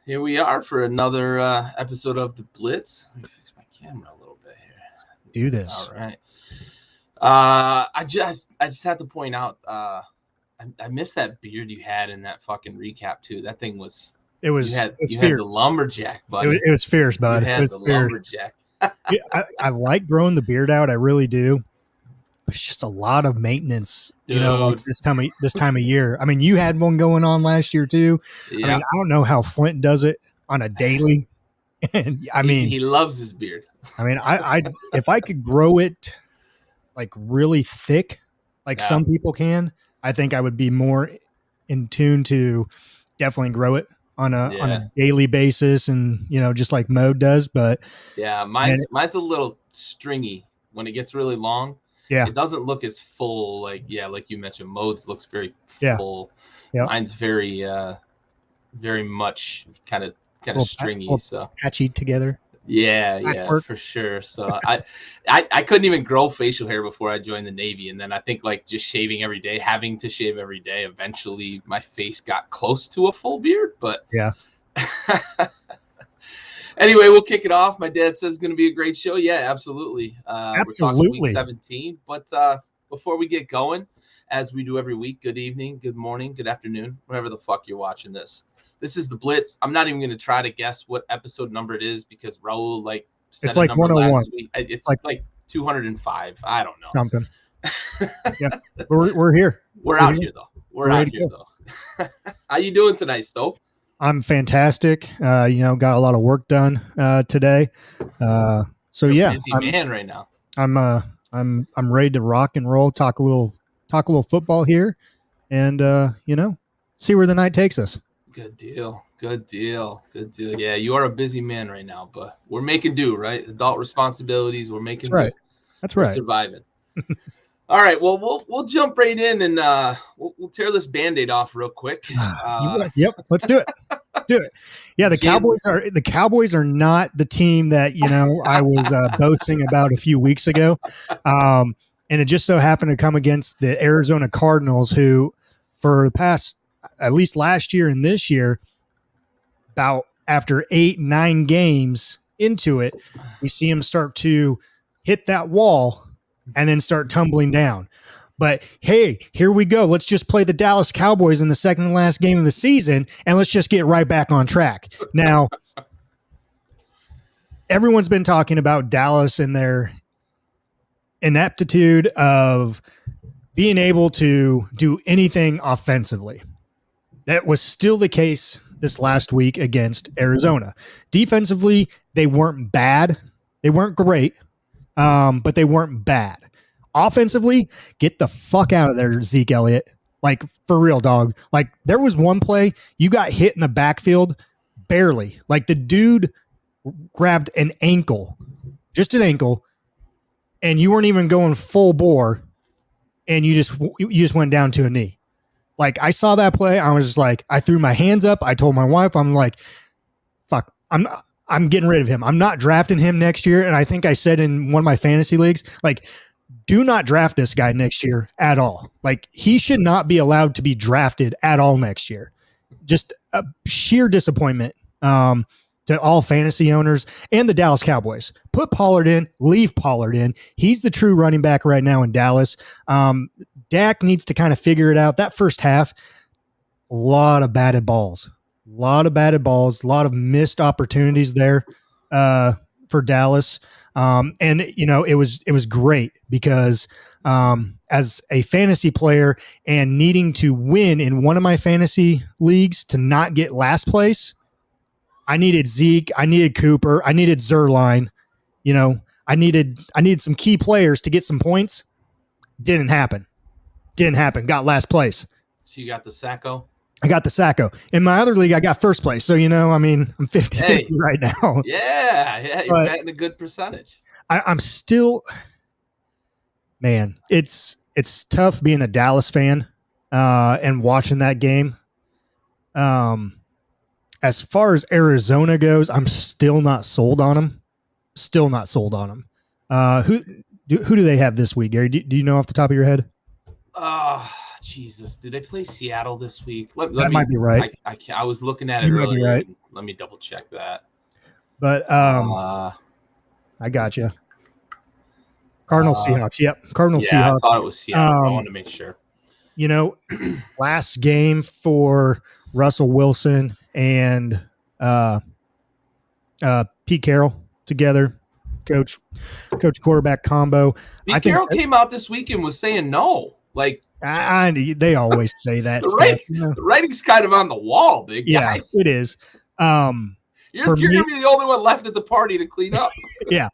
Here we are for another episode of the Blitz. Let me fix my camera a little bit here. Do this. All right. I just have to point out, I missed that beard you had in that fucking recap too. That thing was. You had the lumberjack, buddy. It was fierce, bud. You had the lumberjack. I like growing the beard out. I really do. It's just a lot of maintenance, Dude. You know, like this time of year. I mean, you had one going on last year too. Yeah. I mean, I don't know how Flint does it on a daily. And I mean, he loves his beard. I mean, I if I could grow it like really thick, like some people can, I think I would be more in tune to definitely grow it on a daily basis, and just like Mode does. But yeah, mine's a little stringy when it gets really long. Yeah, it doesn't look as full. Like you mentioned, Mode's looks very full. Yeah. Mine's very much kind of stringy, so patchy together. Yeah, for sure. So I couldn't even grow facial hair before I joined the Navy, and then I think like just shaving every day, having to shave every day, eventually my face got close to a full beard. But yeah. Anyway, we'll kick it off. My dad says it's going to be a great show. Yeah, absolutely. Absolutely. We're talking week 17. But before we get going, as we do every week, good evening, good morning, good afternoon, whenever the fuck you're watching this. This is the Blitz. I'm not even going to try to guess what episode number it is because Raul said it's like 101. Last week. It's like 205. I don't know. Something. Yeah, we're here. We're out here though. We're out here though. How you doing tonight, Stowe? I'm fantastic. Got a lot of work done today. So You're yeah, a busy man right now. I'm ready to rock and roll. Talk a little football here, and see where the night takes us. Good deal. Yeah, you are a busy man right now, but we're making do, right? Adult responsibilities. We're making do. That's right. We're surviving. All right. Well, we'll jump right in and we'll tear this Band-Aid off real quick. Yep. Let's do it. Yeah, the Cowboys are not the team that I was boasting about a few weeks ago, and it just so happened to come against the Arizona Cardinals, who for the past at least last year and this year, about after 8-9 games into it, we see them start to hit that wall and then start tumbling down. But hey, here we go. Let's just play the Dallas Cowboys in the second to last game of the season, and let's just get right back on track. Now, everyone's been talking about Dallas and their ineptitude of being able to do anything offensively. That was still the case this last week against Arizona. Defensively, they weren't bad. They weren't great, but they weren't bad. Offensively, get the fuck out of there, Zeke Elliott. Like, for real, dog. Like, there was one play, you got hit in the backfield, barely. Like, the dude grabbed an ankle, just an ankle, and you weren't even going full bore, and you just went down to a knee. Like, I saw that play, I was just like, I threw my hands up, I told my wife, I'm like, fuck, I'm getting rid of him. I'm not drafting him next year, and I think I said in one of my fantasy leagues, like, do not draft this guy next year at all. Like, he should not be allowed to be drafted at all next year. Just a sheer disappointment to all fantasy owners and the Dallas Cowboys. Put Pollard in, leave Pollard in. He's the true running back right now in Dallas. Dak needs to kind of figure it out. That first half, a lot of batted balls. A lot of batted balls, a lot of missed opportunities there for Dallas. And it was great because as a fantasy player and needing to win in one of my fantasy leagues to not get last place, I needed Zeke, I needed Cooper, I needed Zerline. I needed some key players to get some points. Didn't happen. Got last place. So you got the Sacco? I got the Sacco. In my other league, I got first place. So, I'm 50-50 right now. Yeah, you're batting a good percentage. I'm still, man, it's tough being a Dallas fan and watching that game. As far as Arizona goes, I'm still not sold on them. Who do they have this week, Gary? Do you know off the top of your head? Jesus, did they play Seattle this week? That might be right. I was looking at it earlier. Right. Let me double check that. But I got you. Cardinals Seahawks. Yep, Cardinals Seahawks. I thought it was Seattle. I wanted to make sure. Last game for Russell Wilson and Pete Carroll together. Coach quarterback combo. Pete Carroll came out this week and was saying no. Like they always say that. The writing's kind of on the wall, big guy. Yeah, it is. You're gonna be the only one left at the party to clean up. Yeah.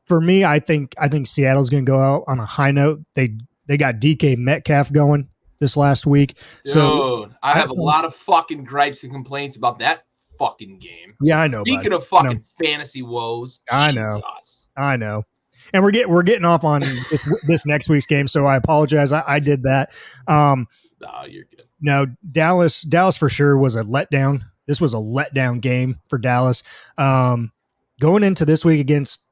For me, I think Seattle's gonna go out on a high note. They got DK Metcalf going this last week. Dude, so I have a lot of fucking gripes and complaints about that fucking game. Yeah, I know. Speaking of fucking fantasy woes, I know. And we're getting off on this next week's game, so I apologize. I did that. No, you're good. No, Dallas for sure was a letdown. This was a letdown game for Dallas. Going into this week against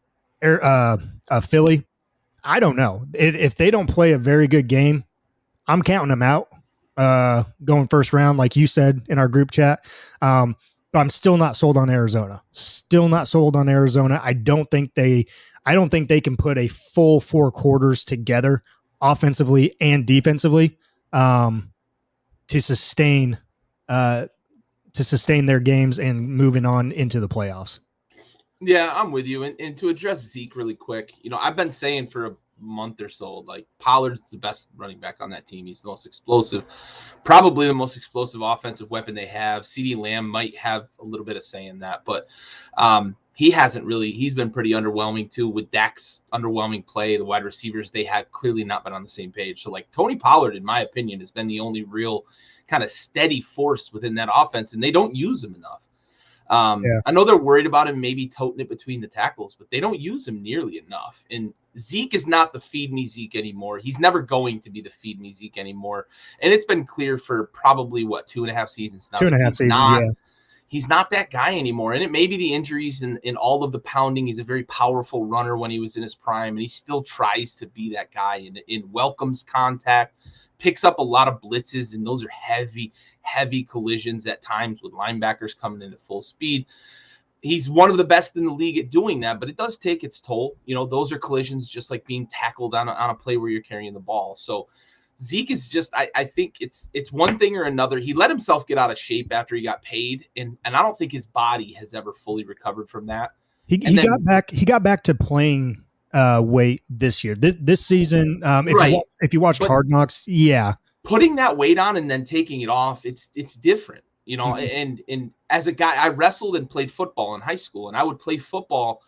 Philly, I don't know. If they don't play a very good game, I'm counting them out. Going first round, like you said in our group chat. But I'm still not sold on Arizona. I don't think they can put a full 4 quarters together offensively and defensively to sustain their games and moving on into the playoffs. Yeah, I'm with you. And to address Zeke really quick, I've been saying for a month or so, like Pollard's the best running back on that team. He's the most explosive, probably the most explosive offensive weapon they have. CeeDee Lamb might have a little bit of say in that, but he's been pretty underwhelming too with Dak's underwhelming play. The wide receivers, they have clearly not been on the same page. So like Tony Pollard, in my opinion, has been the only real kind of steady force within that offense, and they don't use him enough. I know they're worried about him maybe toting it between the tackles, but they don't use him nearly enough. And Zeke is not the feed me Zeke anymore. He's never going to be the feed me Zeke anymore. And it's been clear for probably 2.5 seasons now. 2.5 seasons, He's not that guy anymore. And it may be the injuries and all of the pounding. He's a very powerful runner when he was in his prime, and he still tries to be that guy and welcomes contact, picks up a lot of blitzes, and those are heavy collisions at times with linebackers coming in at full speed. He's one of the best in the league at doing that, but it does take its toll. Those are collisions just like being tackled on a play where you're carrying the ball. So Zeke is just, I think it's one thing or another. He let himself get out of shape after he got paid, and I don't think his body has ever fully recovered from that. He got back to playing weight this year. This season, if you watched Hard Knocks, putting that weight on and then taking it off, it's different, mm-hmm. and as a guy, I wrestled and played football in high school, and I would play football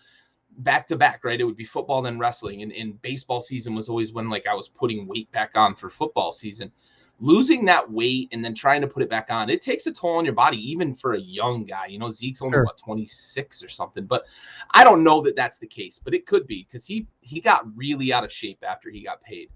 back to back, right? It would be football, then wrestling. And baseball season was always when I was putting weight back on for football season. Losing that weight and then trying to put it back on, it takes a toll on your body, even for a young guy. Zeke's only 26 or something, but I don't know that that's the case, but it could be because he got really out of shape after he got paid.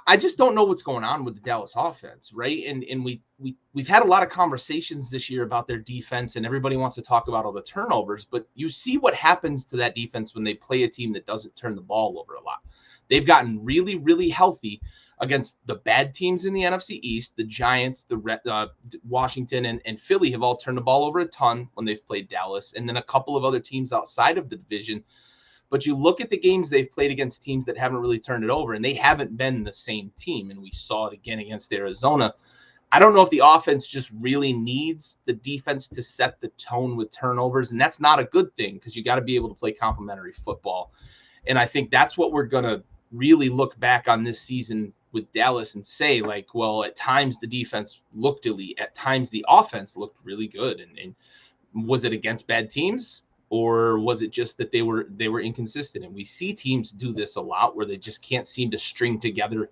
I just don't know what's going on with the Dallas offense, right? And we've had a lot of conversations this year about their defense, and everybody wants to talk about all the turnovers, but you see what happens to that defense when they play a team that doesn't turn the ball over a lot. They've gotten really, really healthy against the bad teams in the NFC East. The Giants, the Washington, and Philly have all turned the ball over a ton when they've played Dallas, and then a couple of other teams outside of the division. But you look at the games they've played against teams that haven't really turned it over, and they haven't been the same team. And we saw it again against Arizona. I don't know if the offense just really needs the defense to set the tone with turnovers, and that's not a good thing because you got to be able to play complementary football. And I think that's what we're going to really look back on this season with Dallas and say, like, well, at times the defense looked elite, at times the offense looked really good. And was it against bad teams, or was it just that they were inconsistent? And we see teams do this a lot where they just can't seem to string together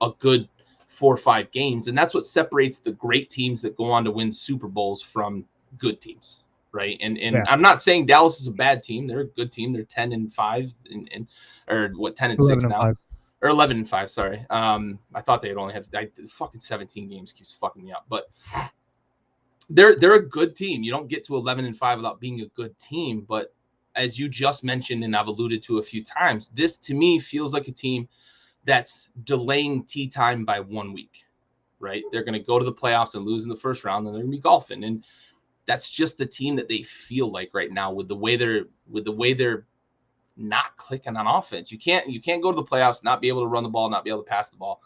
a good 4 or 5 games. And that's what separates the great teams that go on to win Super Bowls from good teams. Right. And I'm not saying Dallas is a bad team. They're a good team. They're 10-5 and or what, 10-6 now, 5. or 11-5. Sorry. I thought they had only had fucking 17 games keeps fucking me up, but they're a good team. You don't get to 11-5 without being a good team. But as you just mentioned, and I've alluded to a few times, this to me feels like a team that's delaying tea time by 1 week, right? They're going to go to the playoffs and lose in the first round, and they're going to be golfing. And that's just the team that they feel like right now with the way they're not clicking on offense. You can't go to the playoffs, not be able to run the ball, not be able to pass the ball.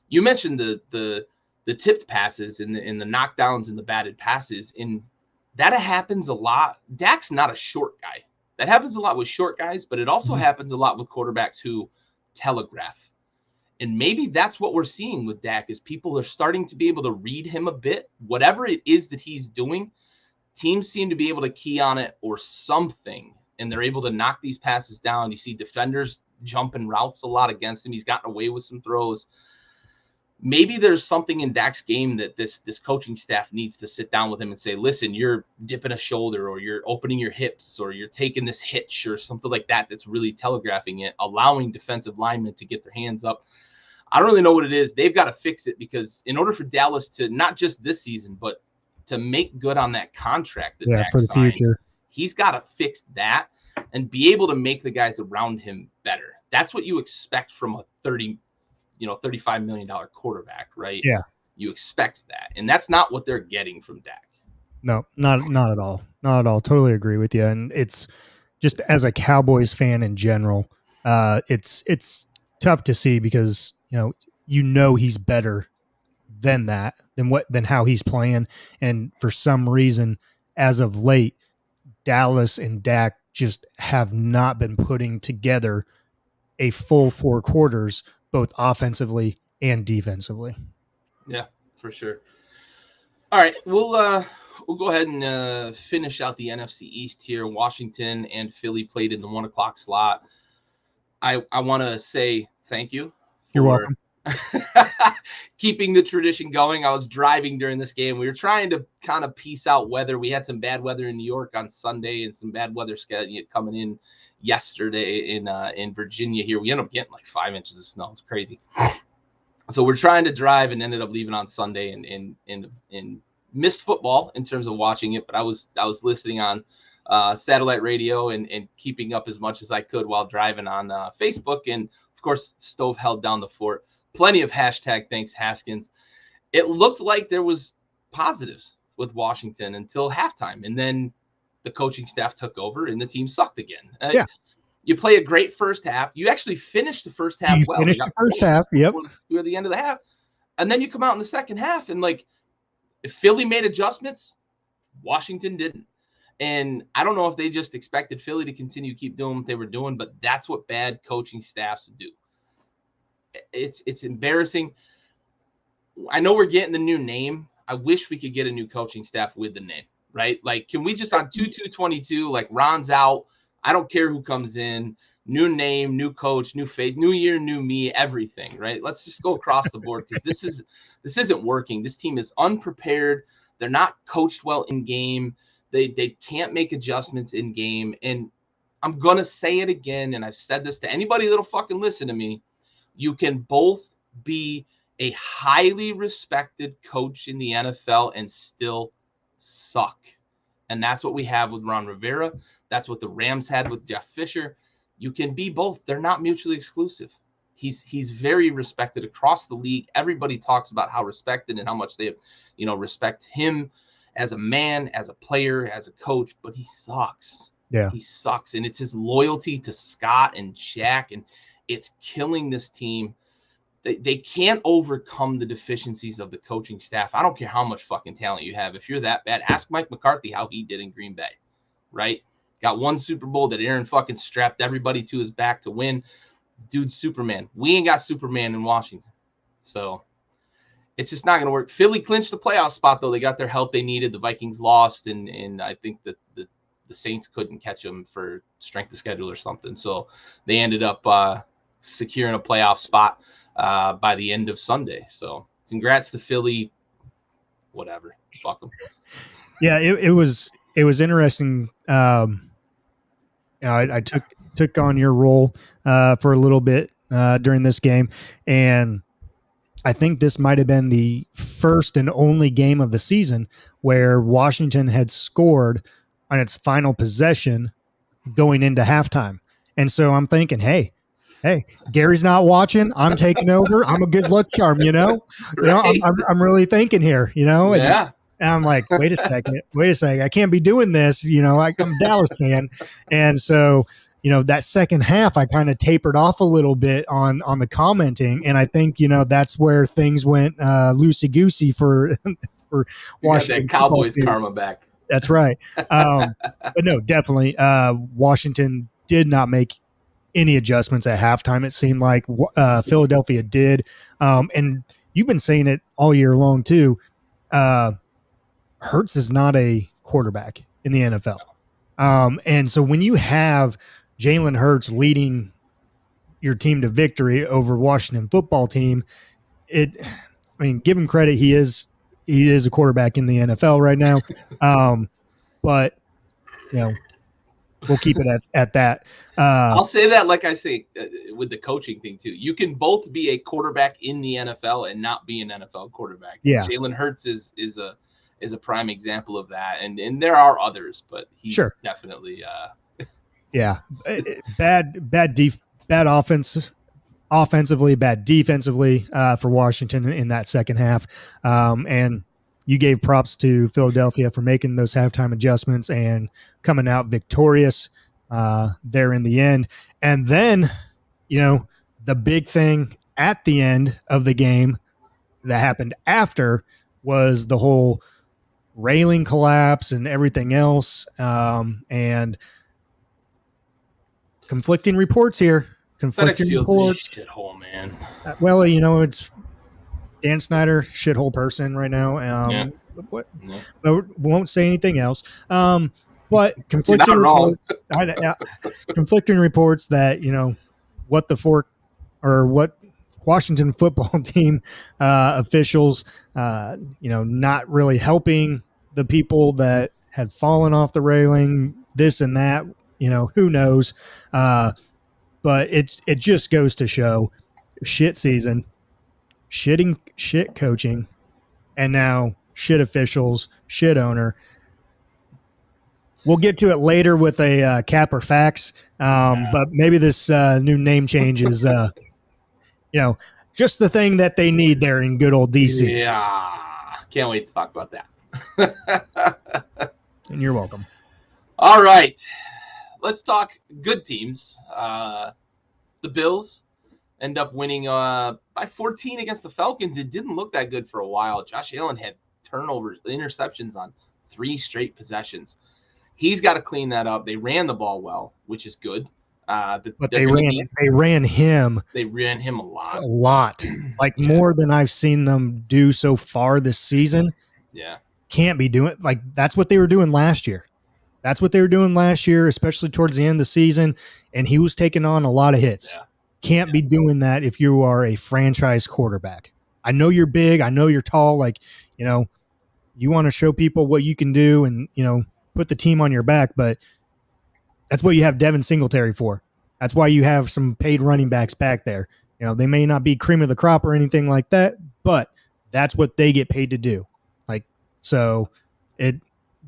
You mentioned the tipped passes and the knockdowns and the batted passes, and that happens a lot. Dak's not a short guy. That happens a lot with short guys, but it also happens a lot with quarterbacks who telegraph. And maybe that's what we're seeing with Dak is people are starting to be able to read him a bit. Whatever it is that he's doing, teams seem to be able to key on it or something, and they're able to knock these passes down. You see defenders jumping routes a lot against him. He's gotten away with some throws. Maybe there's something in Dak's game that this coaching staff needs to sit down with him and say, listen, you're dipping a shoulder, or you're opening your hips, or you're taking this hitch or something like that that's really telegraphing it, allowing defensive linemen to get their hands up. I don't really know what it is. They've got to fix it, because in order for Dallas to, not just this season, but to make good on that contract that Dak for the signed, future, he's got to fix that and be able to make the guys around him better. That's what you expect from a $35 million quarterback, right? Yeah. You expect that. And that's not what they're getting from Dak. No, not at all. Not at all. Totally agree with you. And it's just, as a Cowboys fan in general, it's tough to see, because he's better than that, than how he's playing. And for some reason, as of late, Dallas and Dak just have not been putting together a full 4 quarters, both offensively and defensively. Yeah, for sure. All right, we'll go ahead and finish out the NFC East here. Washington and Philly played in the 1 o'clock slot. I want to say thank you. You're welcome. Keeping the tradition going. I was driving during this game. We were trying to kind of piece out weather. We had some bad weather in New York on Sunday and some bad weather coming in yesterday in Virginia here. We ended up getting like 5 inches of snow. It's crazy. So we're trying to drive and ended up leaving on Sunday and missed football in terms of watching it. But I was listening on satellite radio and keeping up as much as I could while driving on Facebook. And of course, Stove held down the fort. Plenty of hashtag thanks Haskins. It looked like there was positives with Washington until halftime. And then the coaching staff took over and the team sucked again. Yeah. You play a great first half. You actually finished the first half well. Finished the first half, yep. You were at the end of the half. And then you come out in the second half, and like, if Philly made adjustments, Washington didn't. And I don't know if they just expected Philly to continue to keep doing what they were doing, but that's what bad coaching staffs do. It's embarrassing. I know we're getting the new name. I wish we could get a new coaching staff with the name, right? Like, can we just on 2-2-22, like, Ron's out, I don't care who comes in, new name, new coach, new face, new year, new me, everything, right? Let's just go across the board, because this isn't working. This team is unprepared. They're not coached well in game. They can't make adjustments in game. And I'm going to say it again, and I've said this to anybody that'll fucking listen to me. You can both be a highly respected coach in the NFL and still suck. And that's what we have with Ron Rivera. That's what the Rams had with Jeff Fisher. You can be both. They're not mutually exclusive. He's very respected across the league. Everybody talks about how respected and how much they, respect him as a man, as a player, as a coach, but he sucks. Yeah. He sucks. And it's his loyalty to Scott and Shaq, and it's killing this team. they can't overcome the deficiencies of the coaching staff. I don't care how much fucking talent you have. If you're that bad, ask Mike McCarthy how he did in Green Bay, right? Got one Super Bowl that Aaron fucking strapped everybody to his back to win. Dude, Superman. We ain't got Superman in Washington. So it's just not going to work. Philly clinched the playoff spot, though. They got their help they needed. The Vikings lost, and I think that the Saints couldn't catch them for strength of schedule or something. So they ended up securing a playoff spot by the end of Sunday. So congrats to Philly. Whatever. Fuck them. Yeah, it was interesting. I took on your role for a little bit during this game, and I think this might have been the first and only game of the season where Washington had scored on its final possession going into halftime. And so I'm thinking, hey, Gary's not watching. I'm taking over. I'm a good luck charm, you know. Right? I'm really thinking here, you know. Yeah. And I'm like, wait a second. I can't be doing this. You know, I'm a Dallas fan, and so that second half, I kind of tapered off a little bit on the commenting, and I think that's where things went loosey goosey for Washington. That Cowboys karma back. That's right. But no, definitely, Washington did not make any adjustments at halftime. It seemed like Philadelphia did, and you've been saying it all year long too. Hurts is not a quarterback in the NFL, and so when you have Jalen Hurts leading your team to victory over Washington football team, give him credit. He is a quarterback in the NFL right now. But we'll keep it at that. I'll say that, like I say, with the coaching thing too. You can both be a quarterback in the NFL and not be an NFL quarterback. Yeah. Jalen Hurts is a prime example of that. And there are others, but he's definitely yeah, bad offense, offensively, bad defensively for Washington in that second half. And you gave props to Philadelphia for making those halftime adjustments and coming out victorious there in the end. And then, the big thing at the end of the game that happened after was the whole railing collapse and everything else. And conflicting reports here. Conflicting reports. Like a shithole, man. Well, it's Dan Snyder, shithole person right now. Won't say anything else. But conflicting reports. Conflicting reports that what the fork or what Washington football team officials, not really helping the people that had fallen off the railing. This and that. Who knows? But it just goes to show shit season, shit coaching, and now shit officials, shit owner. We'll get to it later with a cap or facts. But maybe this new name change is, just the thing that they need there in good old DC. Yeah. Can't wait to talk about that. And you're welcome. All right. Let's talk good teams. The Bills end up winning by 14 against the Falcons. It didn't look that good for a while. Josh Allen had turnovers, interceptions on 3 straight possessions. He's got to clean that up. They ran the ball well, which is good. But they ran him. They ran him a lot. Like more than I've seen them do so far this season. Yeah. Can't be doing that's what they were doing last year. That's what they were doing last year, especially towards the end of the season. And he was taking on a lot of hits. Yeah. Can't be doing that if you are a franchise quarterback. I know you're big. I know you're tall. You want to show people what you can do and, put the team on your back. But that's what you have Devin Singletary for. That's why you have some paid running backs back there. They may not be cream of the crop or anything like that, but that's what they get paid to do.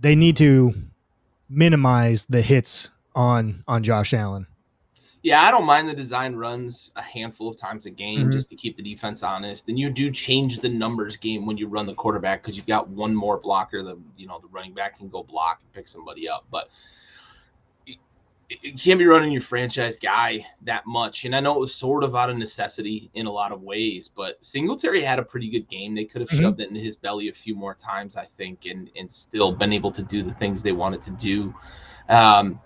They need to minimize the hits on Josh Allen. Yeah, I don't mind the design runs a handful of times a game just to keep the defense honest. And you do change the numbers game when you run the quarterback because you've got one more blocker that the running back can go block and pick somebody up. But you can't be running your franchise guy that much. And I know it was sort of out of necessity in a lot of ways, but Singletary had a pretty good game. They could have Mhm. shoved it into his belly a few more times, I think, and still been able to do the things they wanted to do. Um,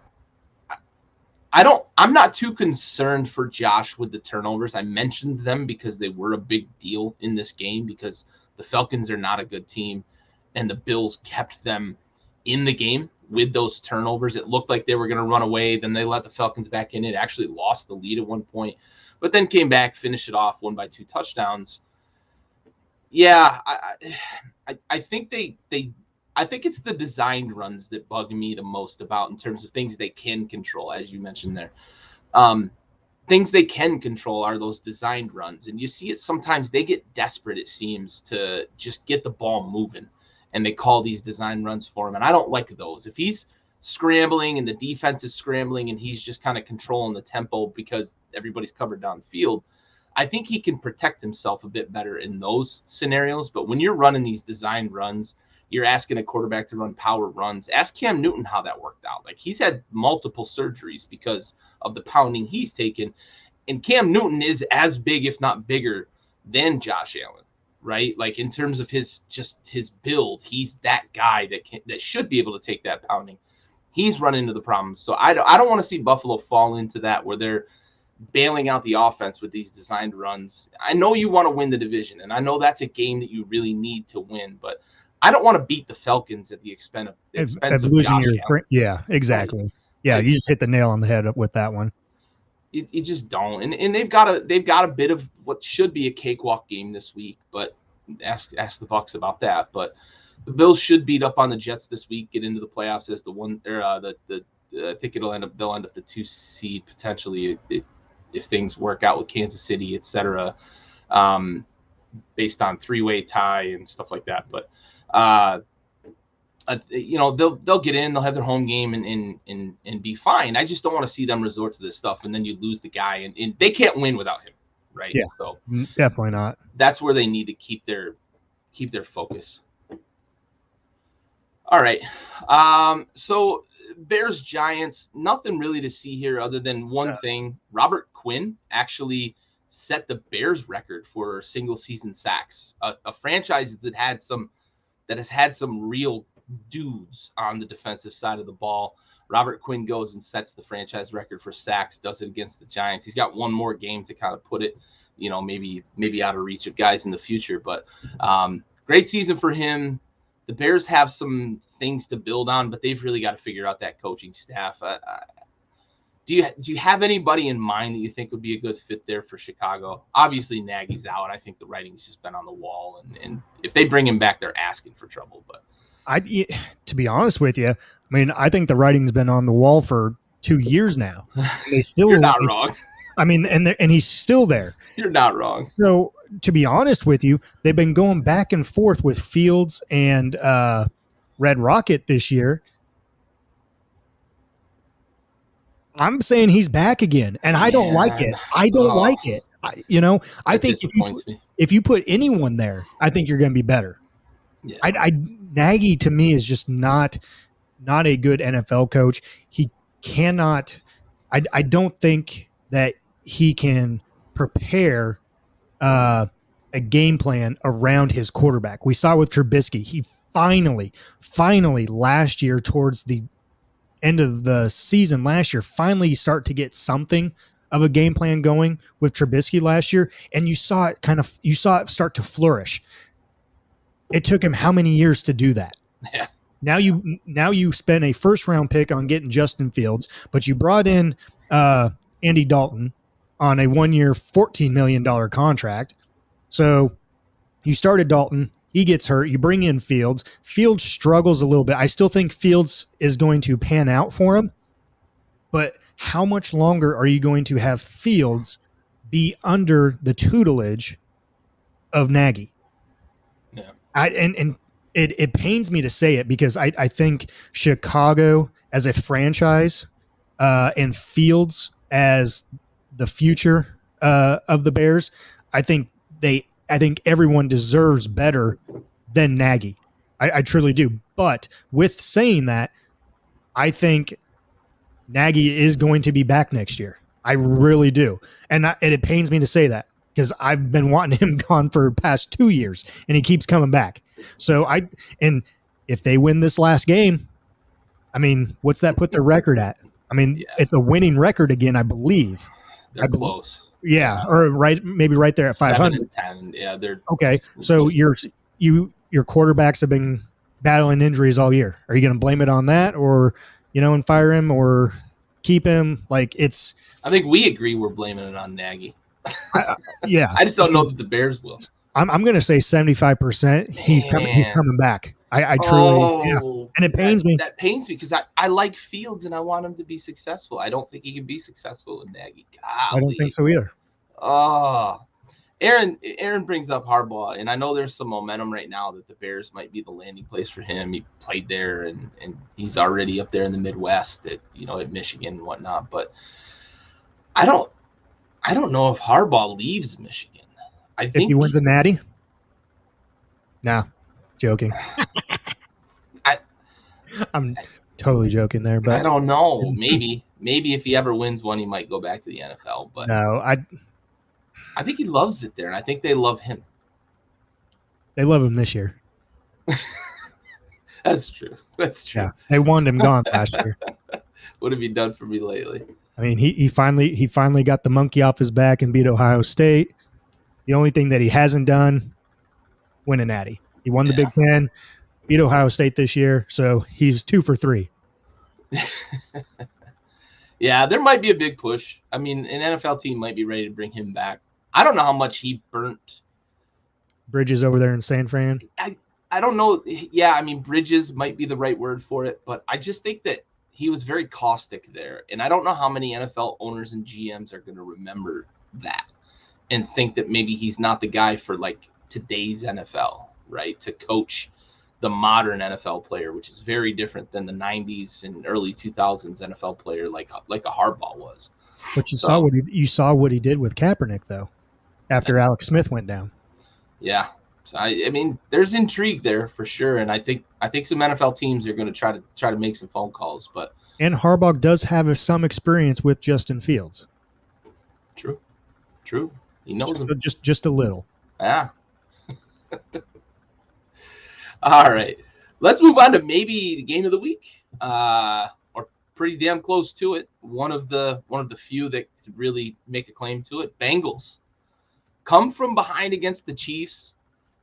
I'm not too concerned for Josh with the turnovers. I mentioned them because they were a big deal in this game because the Falcons are not a good team and the Bills kept them in the game with those turnovers. It looked like they were going to run away. Then they let the Falcons back in. It actually lost the lead at one point, but then came back, finished it off, won by 2 touchdowns. Yeah, I think I think it's the designed runs that bug me the most about in terms of things they can control, as you mentioned there. Um, Things they can control are those designed runs, and you see it sometimes. They get desperate, it seems, to just get the ball moving, and they call these design runs for him. And I don't like those. If he's scrambling and the defense is scrambling and he's just kind of controlling the tempo because everybody's covered downfield, I think he can protect himself a bit better in those scenarios. But when you're running these design runs, you're asking a quarterback to run power runs. Ask Cam Newton how that worked out. Like, he's had multiple surgeries because of the pounding he's taken. And Cam Newton is as big, if not bigger, than Josh Allen, right? Like, in terms of his build, he's that guy that should be able to take that pounding. He's run into the problems. So I don't want to see Buffalo fall into that where they're bailing out the offense with these designed runs. I know you want to win the division, and I know that's a game that you really need to win, but I don't want to beat the Falcons at the expense of Losing Josh your Allen. yeah, exactly. Right? Yeah, Like, you just hit the nail on the head with that one. you just don't. And they've got a bit of what should be a cakewalk game this week, but ask the Bucs about that. But the Bills should beat up on the Jets this week, get into the playoffs as the one or the I think they'll end up the 2 seed potentially if things work out with Kansas City, etc. Based on 3-way tie and stuff like that. But they'll get in, they'll have their home game and be fine. I just don't want to see them resort to this stuff and then you lose the guy and they can't win without him, right? Yeah, so definitely not. That's where they need to keep their focus. All right, so Bears Giants, nothing really to see here other than one thing. Robert Quinn actually set the Bears record for single season sacks, a franchise that has had some real dudes on the defensive side of the ball. Robert Quinn goes and sets the franchise record for sacks, does it against the Giants. He's got one more game to kind of put it, maybe out of reach of guys in the future. But great season for him. The Bears have some things to build on, but they've really got to figure out that coaching staff. Do you have anybody in mind that you think would be a good fit there for Chicago? Obviously, Nagy's out. I think the writing's just been on the wall, and if they bring him back, they're asking for trouble. But to be honest with you, I mean, I think the writing's been on the wall for 2 years now. They still, you're not wrong. I mean, and he's still there. You're not wrong. So, to be honest with you, they've been going back and forth with Fields and Red Rocket this year. I'm saying he's back again, and I don't like it. I don't like it. I think if you put anyone there, I think you're going to be better. Yeah. Nagy to me is just not a good NFL coach. He cannot. I don't think that he can prepare a game plan around his quarterback. We saw with Trubisky. He finally last year towards the end of the season last year, finally start to get something of a game plan going with Trubisky last year, and you saw it start to flourish. It took him how many years to do that? Yeah. Now you spent a first round pick on getting Justin Fields, but you brought in Andy Dalton on a 1-year, $14 million contract. So you started Dalton. He gets hurt. You bring in Fields. Fields struggles a little bit. I still think Fields is going to pan out for him. But how much longer are you going to have Fields be under the tutelage of Nagy? Yeah. It pains me to say it because I think Chicago as a franchise and Fields as the future of the Bears, I think everyone deserves better than Nagy. I truly do. But with saying that, I think Nagy is going to be back next year. I really do. And it pains me to say that because I've been wanting him gone for the past 2 years and he keeps coming back. So and if they win this last game, I mean, what's that put their record at? I mean, It's a winning record again, I believe. They're close. Yeah, or maybe right there at 500. 7-10. Yeah, they're okay. So your quarterbacks have been battling injuries all year. Are you going to blame it on that, or and fire him, or keep him? Like I think we agree we're blaming it on Nagy. Yeah, I just don't know that the Bears will. I'm going to say 75%. He's coming back. I truly, and it pains me. That pains me because I like Fields and I want him to be successful. I don't think he can be successful with Nagy. Golly. I don't think so either. Oh, Aaron brings up Harbaugh, and I know there's some momentum right now that the Bears might be the landing place for him. He played there, and he's already up there in the Midwest at Michigan and whatnot. But I don't know if Harbaugh leaves Michigan. I think if he wins a natty. No, joking. I'm totally joking there, but I don't know. Maybe if he ever wins one, he might go back to the NFL. But no, I think he loves it there, and I think they love him. They love him this year. That's true. Yeah, they wanted him gone last year. What have you done for me lately? I mean, he finally got the monkey off his back and beat Ohio State. The only thing that he hasn't done, win a natty. He won the Big Ten, beat Ohio State this year, so he's 2 for 3. Yeah, there might be a big push. I mean, an NFL team might be ready to bring him back. I don't know how much he burnt Bridges over there in San Fran. I don't know. Yeah, I mean, Bridges might be the right word for it, but I just think that he was very caustic there. And I don't know how many NFL owners and GMs are going to remember that and think that maybe he's not the guy for like today's NFL, right? To coach the modern NFL player, which is very different than the 90s and early 2000s NFL player like a Harbaugh was. But you saw what he did with Kaepernick though, after Alex Smith went down. Yeah. So I mean, there's intrigue there for sure, and I think some NFL teams are going to try to make some phone calls, but and Harbaugh does have some experience with Justin Fields. True. He knows him just a little. Yeah. All right, let's move on to maybe the game of the week, or pretty damn close to it. One of the few that could really make a claim to it. Bengals come from behind against the Chiefs,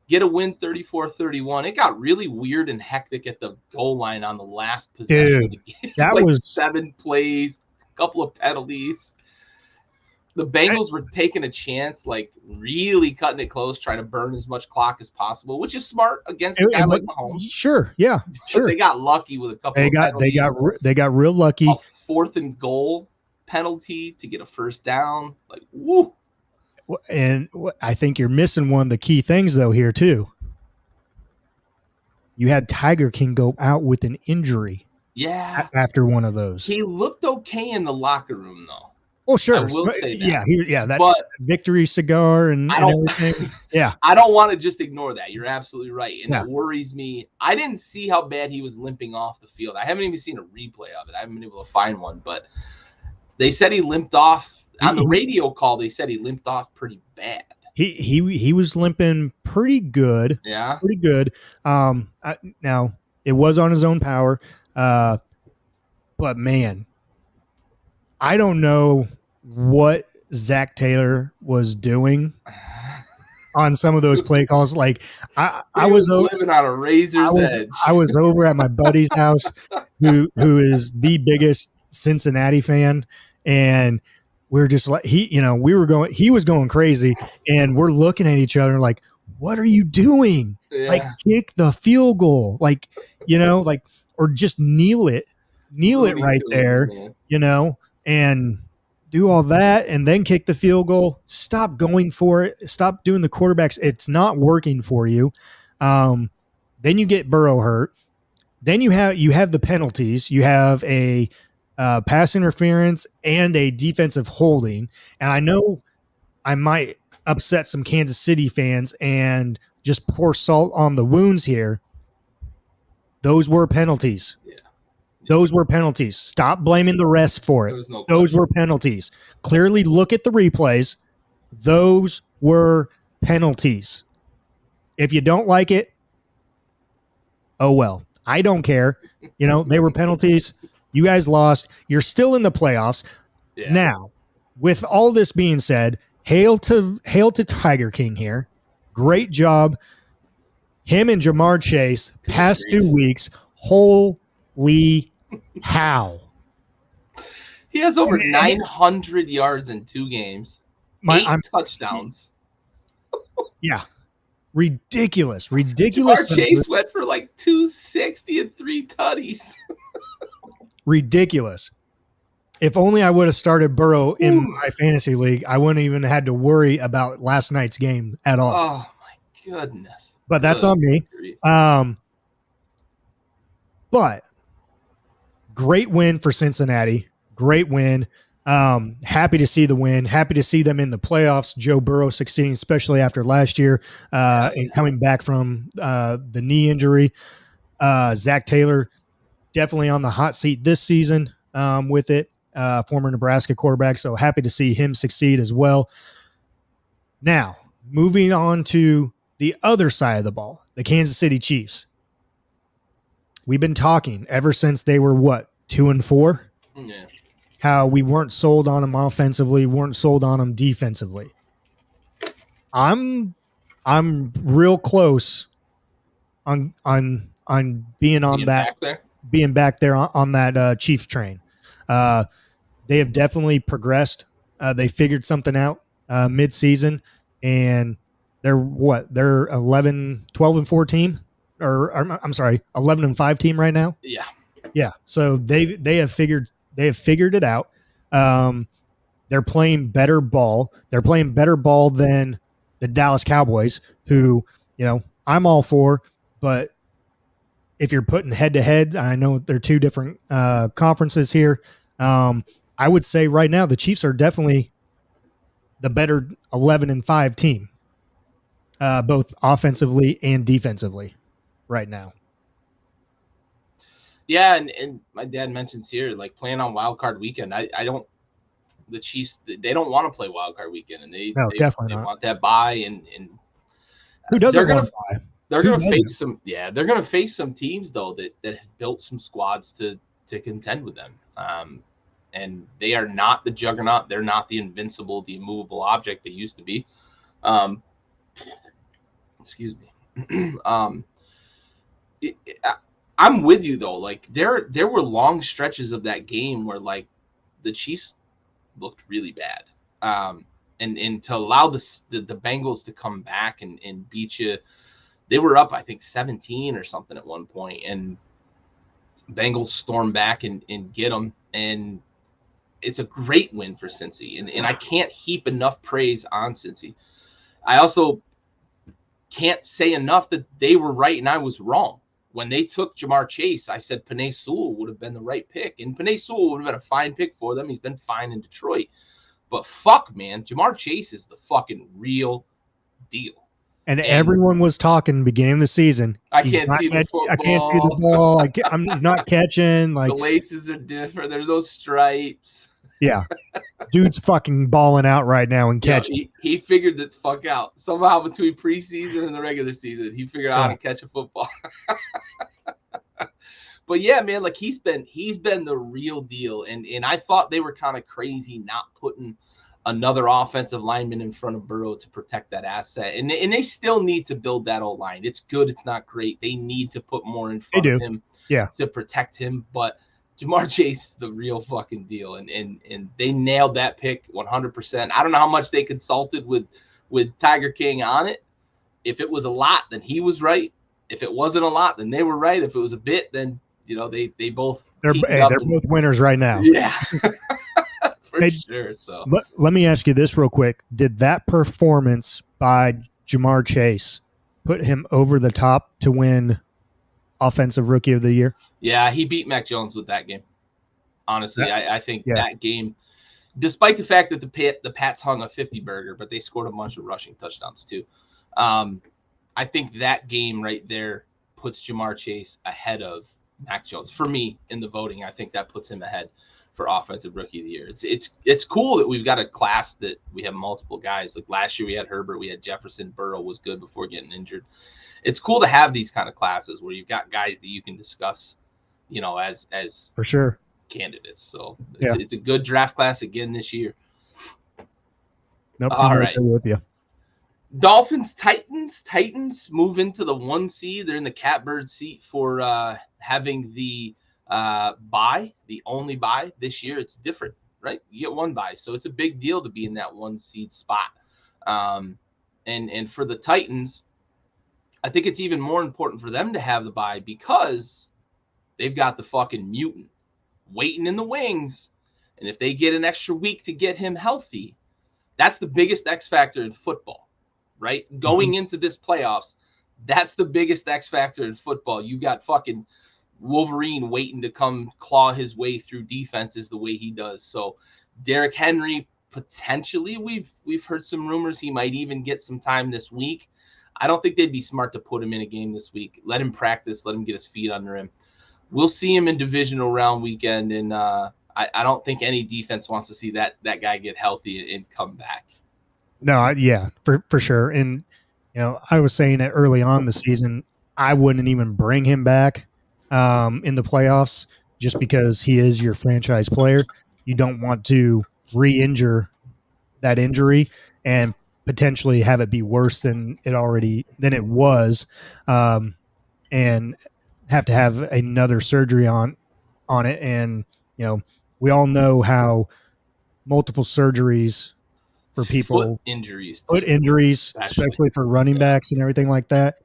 get a win 34-31. It got really weird and hectic at the goal line on the last possession of the game. That like was 7 plays, a couple of penalties. The Bengals were taking a chance, like really cutting it close, trying to burn as much clock as possible, which is smart against a guy like Mahomes. Sure, yeah, sure. But they got lucky with a couple. They got real lucky. A 4th and goal penalty to get a first down. Like woo. And I think you're missing one of the key things though here too. You had Tiger King go out with an injury. Yeah. After one of those, he looked okay in the locker room though. Oh, sure. I will say that. Yeah, that's victory cigar and everything. Yeah. I don't want to just ignore that. You're absolutely right. And it worries me. I didn't see how bad he was limping off the field. I haven't even seen a replay of it. I haven't been able to find one, but they said he limped off. On the radio call, they said he limped off pretty bad. He was limping pretty good. Yeah. Pretty good. Now, it was on his own power. But, man, I don't know what Zach Taylor was doing on some of those play calls. Like I was living on a razor's edge. I was over at my buddy's house, who is the biggest Cincinnati fan, and we're just like he was going crazy, and we're looking at each other like, what are you doing? Yeah. Like kick the field goal, or just kneel it right there, man. And do all that and then kick the field goal. Stop going for it. Stop doing the quarterbacks. It's not working for you. Then you get Burrow hurt. Then you have the penalties. You have a pass interference and a defensive holding. And I know I might upset some Kansas City fans and just pour salt on the wounds here. Those were penalties. Those were penalties. Stop blaming the refs for it. There was no Those question. were penalties. Clearly look at the replays. Those were penalties. If you don't like it, oh well. I don't care. They were penalties. You guys lost. You're still in the playoffs. Yeah. Now, with all this being said, hail to Tiger King here. Great job. Him and Jamar Chase past 2 weeks. Holy cow. He has over 900 yards in 2 games. 8 touchdowns. Yeah. Ridiculous. Jamar Chase went for like 260 and 3 tutties. Ridiculous. If only I would have started Burrow in my fantasy league, I wouldn't even had to worry about last night's game at all. Oh my goodness. But that's on me. But great win for Cincinnati. Great win. Happy to see the win. Happy to see them in the playoffs. Joe Burrow succeeding, especially after last year and coming back from the knee injury. Zach Taylor definitely on the hot seat this season with it. Former Nebraska quarterback. So happy to see him succeed as well. Now, moving on to the other side of the ball, the Kansas City Chiefs. We've been talking ever since they were 2-4? Yeah. How we weren't sold on them offensively, weren't sold on them defensively. I'm real close on being back there on that Chiefs train. They have definitely progressed. They figured something out mid-season, and they're 12-4 team, or I'm sorry, 11-5 team right now. Yeah. So they have figured it out. They're playing better ball. They're playing better ball than the Dallas Cowboys, who I'm all for, but if you're putting head to head, I know they're two different conferences here. I would say right now the Chiefs are definitely the better 11-5 team, both offensively and defensively right now. Yeah, and my dad mentions here, like playing on Wild Card Weekend. The Chiefs, they don't want to play Wild Card Weekend, and they want that bye. And who doesn't want to bye? They're going to face some. Yeah, they're going to face some teams though that have built some squads to contend with them. And they are not the juggernaut. They're not the invincible, the immovable object they used to be. Excuse me. I'm with you though. Like there were long stretches of that game where like the Chiefs looked really bad. And to allow the Bengals to come back and beat you, they were up I think 17 or something at one point, and Bengals storm back and get them, and it's a great win for Cincy, and I can't heap enough praise on Cincy. I also can't say enough that they were right and I was wrong. When they took Jamar Chase, I said Penei Sewell would have been the right pick, and Penei Sewell would have been a fine pick for them. He's been fine in Detroit, but fuck, man, Jamar Chase is the fucking real deal. And everyone was talking beginning of the season. I can't see the football. I can't see the ball. He's not catching. Like the laces are different. There's those stripes. Yeah, dude's fucking balling out right now and catching. He figured the fuck out somehow between preseason and the regular season. He figured out how to catch a football. But yeah, man, like he's been the real deal. And I thought they were kind of crazy not putting another offensive lineman in front of Burrow to protect that asset. And they still need to build that old line. It's good. It's not great. They need to put more in front of him to protect him. But Jamar Chase is the real fucking deal. And they nailed that pick 100%. I don't know how much they consulted with Tiger King on it. If it was a lot, then he was right. If it wasn't a lot, then they were right. If it was a bit, then, they both. They're both winners right now. Yeah. Sure. So let me ask you this real quick. Did that performance by Jamar Chase put him over the top to win Offensive Rookie of the Year? Yeah, he beat Mac Jones with that game. Honestly, I think that game, despite the fact that the Pats hung a 50 burger, but they scored a bunch of rushing touchdowns too. I think that game right there puts Jamar Chase ahead of Mac Jones. For me, in the voting, I think that puts him ahead for offensive rookie of the year. It's cool that we've got a class that we have multiple guys. Like last year we had Herbert, we had Jefferson, Burrow was good before getting injured. It's cool to have these kind of classes where you've got guys that you can discuss, as for sure candidates. So Yeah. it's a good draft class again this year. Nope. All right. With you. Dolphins, Titans move into the 1 seed. They're in the catbird seat for having the bye, the only bye this year. It's different, right? You get one bye, so it's a big deal to be in that 1 seed spot. And for the Titans, I think it's even more important for them to have the bye because they've got the fucking mutant waiting in the wings. And if they get an extra week to get him healthy, that's the biggest X factor in football. Right? Going into this playoffs, that's the biggest X factor in football. You got fucking Wolverine waiting to come claw his way through defenses the way he does. So Derrick Henry, potentially, we've heard some rumors he might even get some time this week. I don't think they'd be smart to put him in a game this week. Let him practice. Let him get his feet under him. We'll see him in divisional round weekend, and I don't think any defense wants to see that guy get healthy and come back. No, yeah, for sure. And, I was saying it early on in the season, I wouldn't even bring him back in the playoffs just because he is your franchise player. You don't want to re-injure that injury and potentially have it be worse than it was, and have to have another surgery on it. And, we all know how multiple surgeries for people, foot injuries, especially for running backs and everything like that.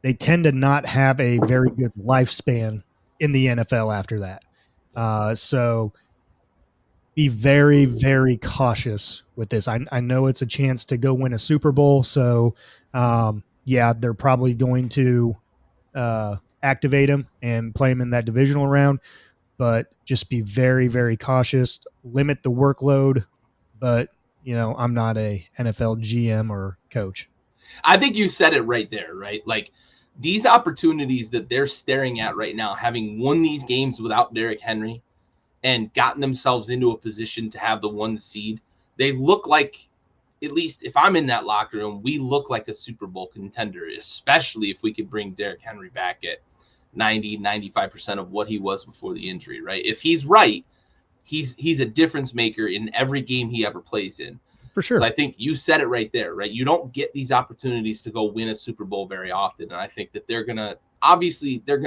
They tend to not have a very good lifespan in the NFL after that. So be very, very cautious with this. I know it's a chance to go win a Super Bowl. So they're probably going to activate him and play him in that divisional round, but just be very, very cautious, limit the workload. But, I'm not a NFL GM or coach. I think you said it right there, right? Like these opportunities that they're staring at right now, having won these games without Derrick Henry and gotten themselves into a position to have the 1 seed, they look like, at least if I'm in that locker room, we look like a Super Bowl contender, especially if we could bring Derrick Henry back at 90-95% of what he was before the injury, right? If he's right, he's a difference maker in every game he ever plays in. For sure. So I think you said it right there, right? You don't get these opportunities to go win a Super Bowl very often. And I think that they're going to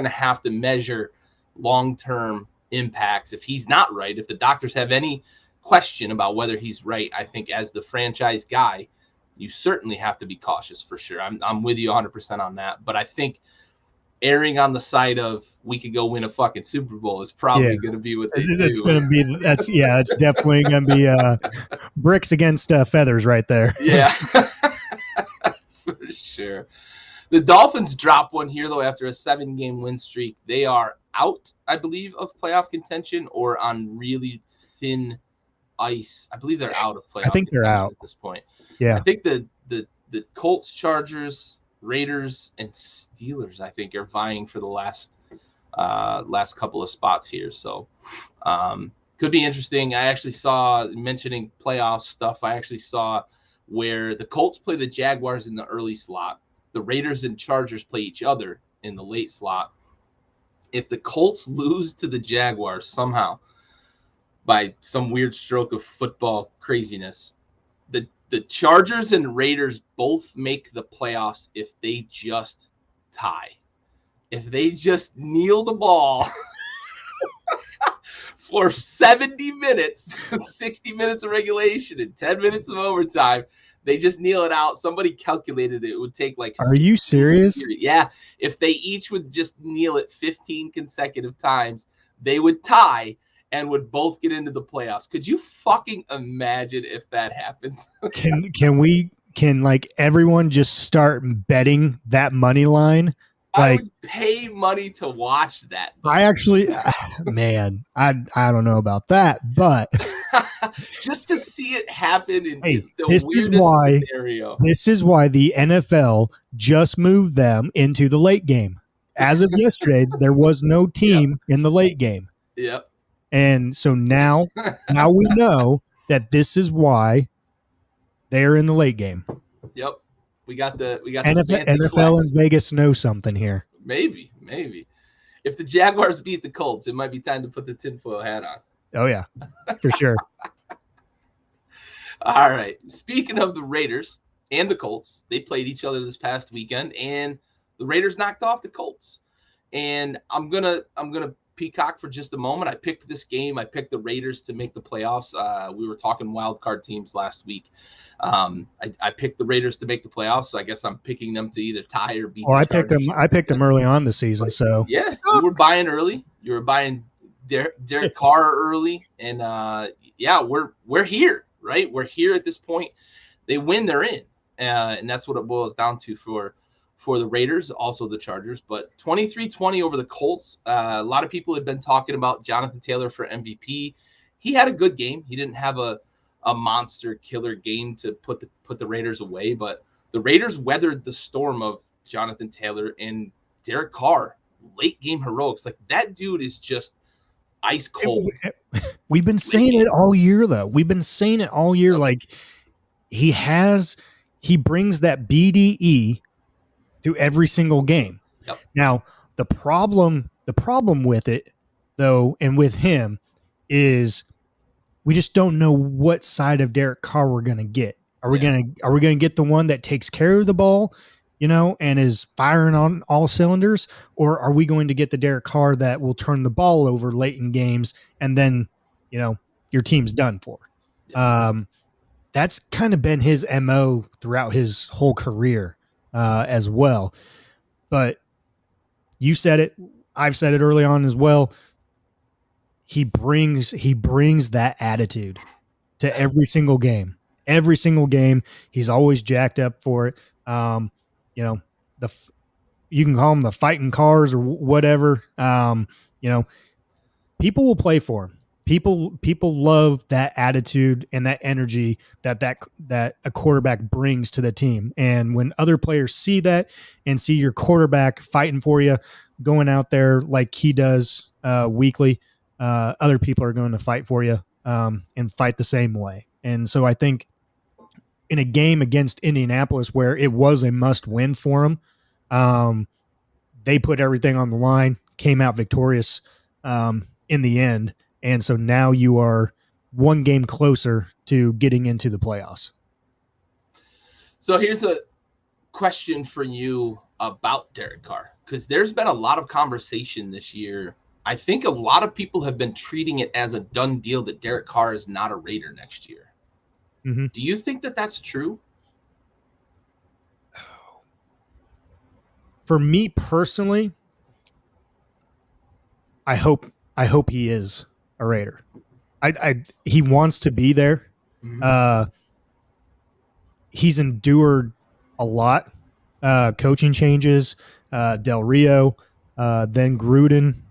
have to measure long-term impacts. If he's not right, if the doctors have any question about whether he's right, I think as the franchise guy, you certainly have to be cautious for sure. I'm with you 100% on that. But I think erring on the side of we could go win a fucking Super Bowl is probably going to be what they do. It's definitely going to be bricks against feathers right there. Yeah, for sure. The Dolphins drop one here, though, after a 7-game win streak. They are out, I believe, of playoff contention or on really thin ice. I believe they're out of playoff. I think they're out at this point. Yeah. I think the Colts, Chargers, Raiders, and Steelers, I think, are vying for the last couple of spots here. So could be interesting. I actually saw, mentioning playoff stuff, I actually saw where the Colts play the Jaguars in the early slot. The Raiders and Chargers play each other in the late slot. If the Colts lose to the Jaguars somehow by some weird stroke of football craziness, the Chargers and Raiders both make the playoffs if they just tie. If they just kneel the ball for 70 minutes, 60 minutes of regulation and 10 minutes of overtime, they just kneel it out. Somebody calculated it would take like... Are you serious? Yeah. If they each would just kneel it 15 consecutive times, they would tie and would both get into the playoffs. Could you fucking imagine if that happens? Can like everyone just start betting that money line? I would pay money to watch that. I actually, man, I don't know about that, but just to see it happen in the this is why scenario. This is why the NFL just moved them into the late game. as of yesterday, there was no team Yep. in the late game. Yep. And so now we know that this is why they're in the late game. Yep. We got the NFL, fancy NFL and flex. Vegas know something here. Maybe. If the Jaguars beat the Colts, it might be time to put the tinfoil hat on. Oh yeah, for sure. All right. Speaking of the Raiders and the Colts, they played each other this past weekend, and the Raiders knocked off the Colts. And I'm gonna peacock for just a moment. I picked this game. I picked the Raiders to make the playoffs. We were talking wild card teams last week. I picked the Raiders to make the playoffs, so I guess I'm picking them to either tie or beat. Well, I picked them early on the season. So yeah, you were buying early. You were buying Derek Carr early, and yeah, we're here, right? We're here at this point. They win, they're in, and that's what it boils down to for the Raiders, also the Chargers. But 23-20 over the Colts. A lot of people had been talking about Jonathan Taylor for MVP. He had a good game. He didn't have a monster killer game to put the Raiders away, but the Raiders weathered the storm of Jonathan Taylor and Derek Carr. Late game heroics. Like, that dude is just ice cold. We've been saying it all year, though. We've been saying it all year. Yep. Like, he brings that BDE to every single game. Yep. Now, the problem with it, though, and with him, is we just don't know what side of Derek Carr we're going to get. Are we going to get the one that takes care of the ball, and is firing on all cylinders, or are we going to get the Derek Carr that will turn the ball over late in games and then, your team's done for? That's kind of been his MO throughout his whole career as well. But you said it, I've said it early on as well. He brings that attitude to every single game. Every single game, he's always jacked up for it. You can call him the fighting cars or whatever. People will play for him. People love that attitude and that energy that a quarterback brings to the team. And when other players see that and see your quarterback fighting for you, going out there like he does weekly, other people are going to fight for you and fight the same way. And so I think in a game against Indianapolis where it was a must-win for them, they put everything on the line, came out victorious in the end. And so now you are one game closer to getting into the playoffs. So here's a question for you about Derek Carr, because there's been a lot of conversation this year. I think a lot of people have been treating it as a done deal that Derek Carr is not a Raider next year. Mm-hmm. Do you think that that's true? For me personally, I hope he is a Raider. He wants to be there. Mm-hmm. He's endured a lot. Coaching changes, Del Rio, then Gruden,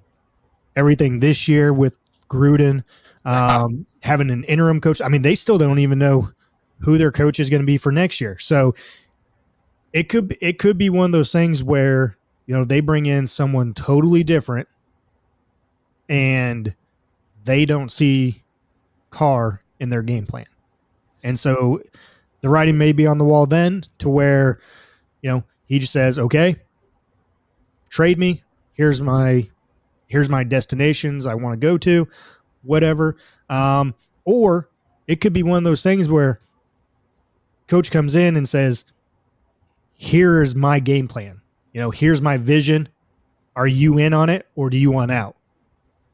everything this year with Gruden, having an interim coach. I mean, they still don't even know who their coach is going to be for next year. So it could be one of those things where, they bring in someone totally different and they don't see Carr in their game plan. And so the writing may be on the wall then to where, he just says, okay, trade me. Here's my destinations I want to go to, whatever. Or it could be one of those things where coach comes in and says, here's my game plan. Here's my vision. Are you in on it or do you want out?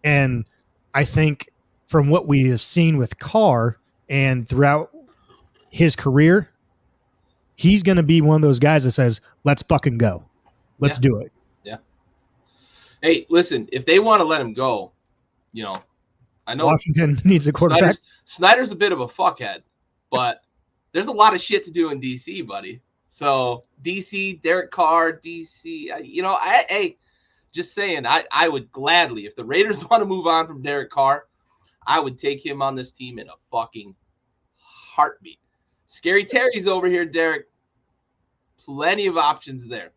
And I think from what we have seen with Carr and throughout his career, he's going to be one of those guys that says, let's fucking go. Let's do it. Yeah. Hey, listen, if they want to let him go, I know Washington needs a quarterback. Snyder's a bit of a fuckhead, but there's a lot of shit to do in DC, buddy. So DC, Derek Carr, DC, just saying, I would gladly, if the Raiders want to move on from Derek Carr, I would take him on this team in a fucking heartbeat. Scary Terry's over here, Derek. Plenty of options there.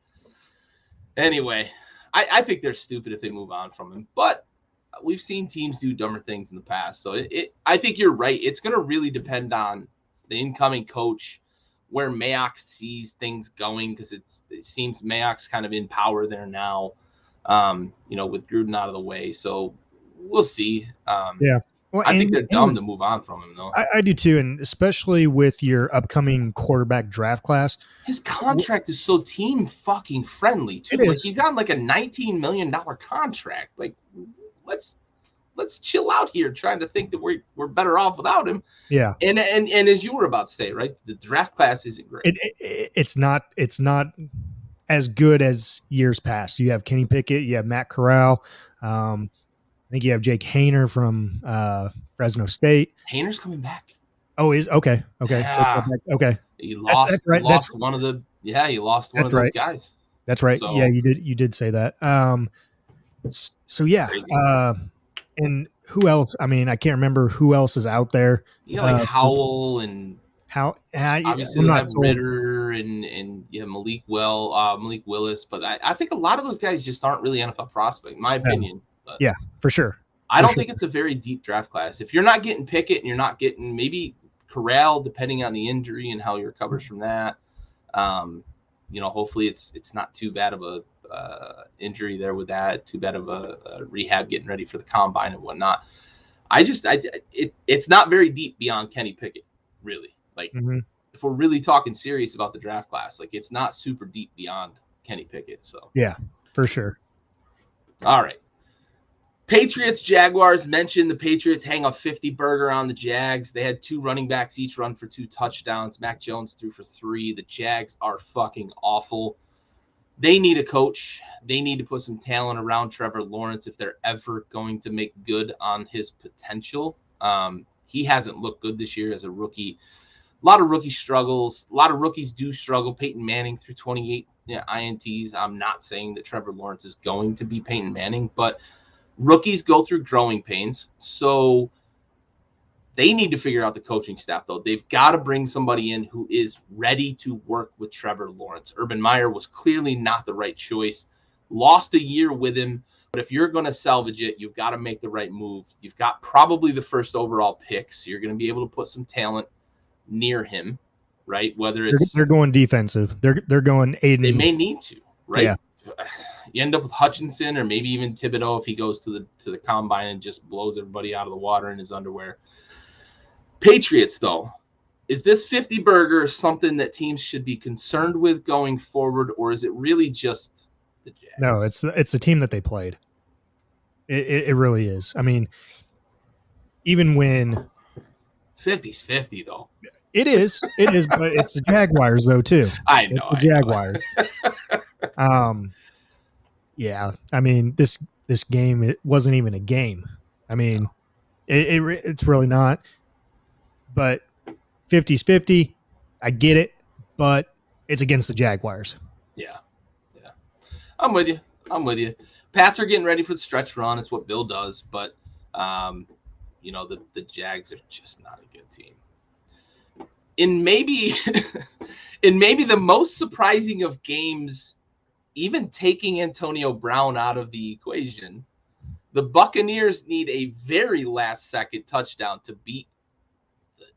Anyway, I think they're stupid if they move on from him. But we've seen teams do dumber things in the past. So I think you're right. It's going to really depend on the incoming coach, where Mayock sees things going, because it seems Mayock's kind of in power there now, with Gruden out of the way. So we'll see. Yeah. Well, I think they're dumb to move on from him, though. I do too, and especially with your upcoming quarterback draft class. His contract is so team fucking friendly too. Like he's on like a $19 million contract. Like let's chill out here, trying to think that we're better off without him. Yeah. And as you were about to say, right, the draft class isn't great. It's not as good as years past. You have Kenny Pickett, you have Matt Corral. I think you have Jake Haener from Fresno State. Haener's coming back. Oh, is okay. Yeah. Okay. He lost. That's right. He lost one of those guys. That's right. So, yeah, you did say that. So yeah. And who else? I mean, I can't remember who else is out there. Like Howell and obviously you have Ritter and you have Malik Willis, but I think a lot of those guys just aren't really NFL prospects, in my opinion. But yeah, for sure. I don't think it's a very deep draft class. If you're not getting Pickett and you're not getting maybe Corral, depending on the injury and how he recovers from that, hopefully it's not too bad of a injury there with that, too bad of a rehab getting ready for the combine and whatnot. It's not very deep beyond Kenny Pickett, really. Like if we're really talking serious about the draft class, like it's not super deep beyond Kenny Pickett. So yeah, for sure. All right. Patriots, Jaguars. Mentioned the Patriots hang a 50 burger on the Jags. They had 2 running backs each run for 2 touchdowns. Mac Jones threw for 3. The Jags are fucking awful. They need a coach. They need to put some talent around Trevor Lawrence if they're ever going to make good on his potential. He hasn't looked good this year as a rookie. A lot of rookie struggles. A lot of rookies do struggle. Peyton Manning threw 28 INTs. I'm not saying that Trevor Lawrence is going to be Peyton Manning, but rookies go through growing pains. So they need to figure out the coaching staff, though. They've got to bring somebody in who is ready to work with Trevor Lawrence. Urban Meyer was clearly not the right choice. Lost a year with him. But if you're going to salvage it, you've got to make the right move. You've got probably the first overall pick, so you're going to be able to put some talent near him, right? Whether it's they're going defensive, they're going Aiden. They may need to, right? Yeah. You end up with Hutchinson or maybe even Thibodeau if he goes to the combine and just blows everybody out of the water in his underwear. Patriots, though, is this 50 burger something that teams should be concerned with going forward, or is it really just the Jags? No, it's the team that they played. It really is. I mean, even when 50's 50, though. It is, but it's the Jaguars, though, too. I know. It's the Jaguars. Yeah, I mean, this game, it wasn't even a game. I mean, it's really not. But 50's 50. I get it, but it's against the Jaguars. Yeah. I'm with you. Pats are getting ready for the stretch run. It's what Bill does, but the Jags are just not a good team. In maybe the most surprising of games, even taking Antonio Brown out of the equation, the Buccaneers need a very last-second touchdown to beat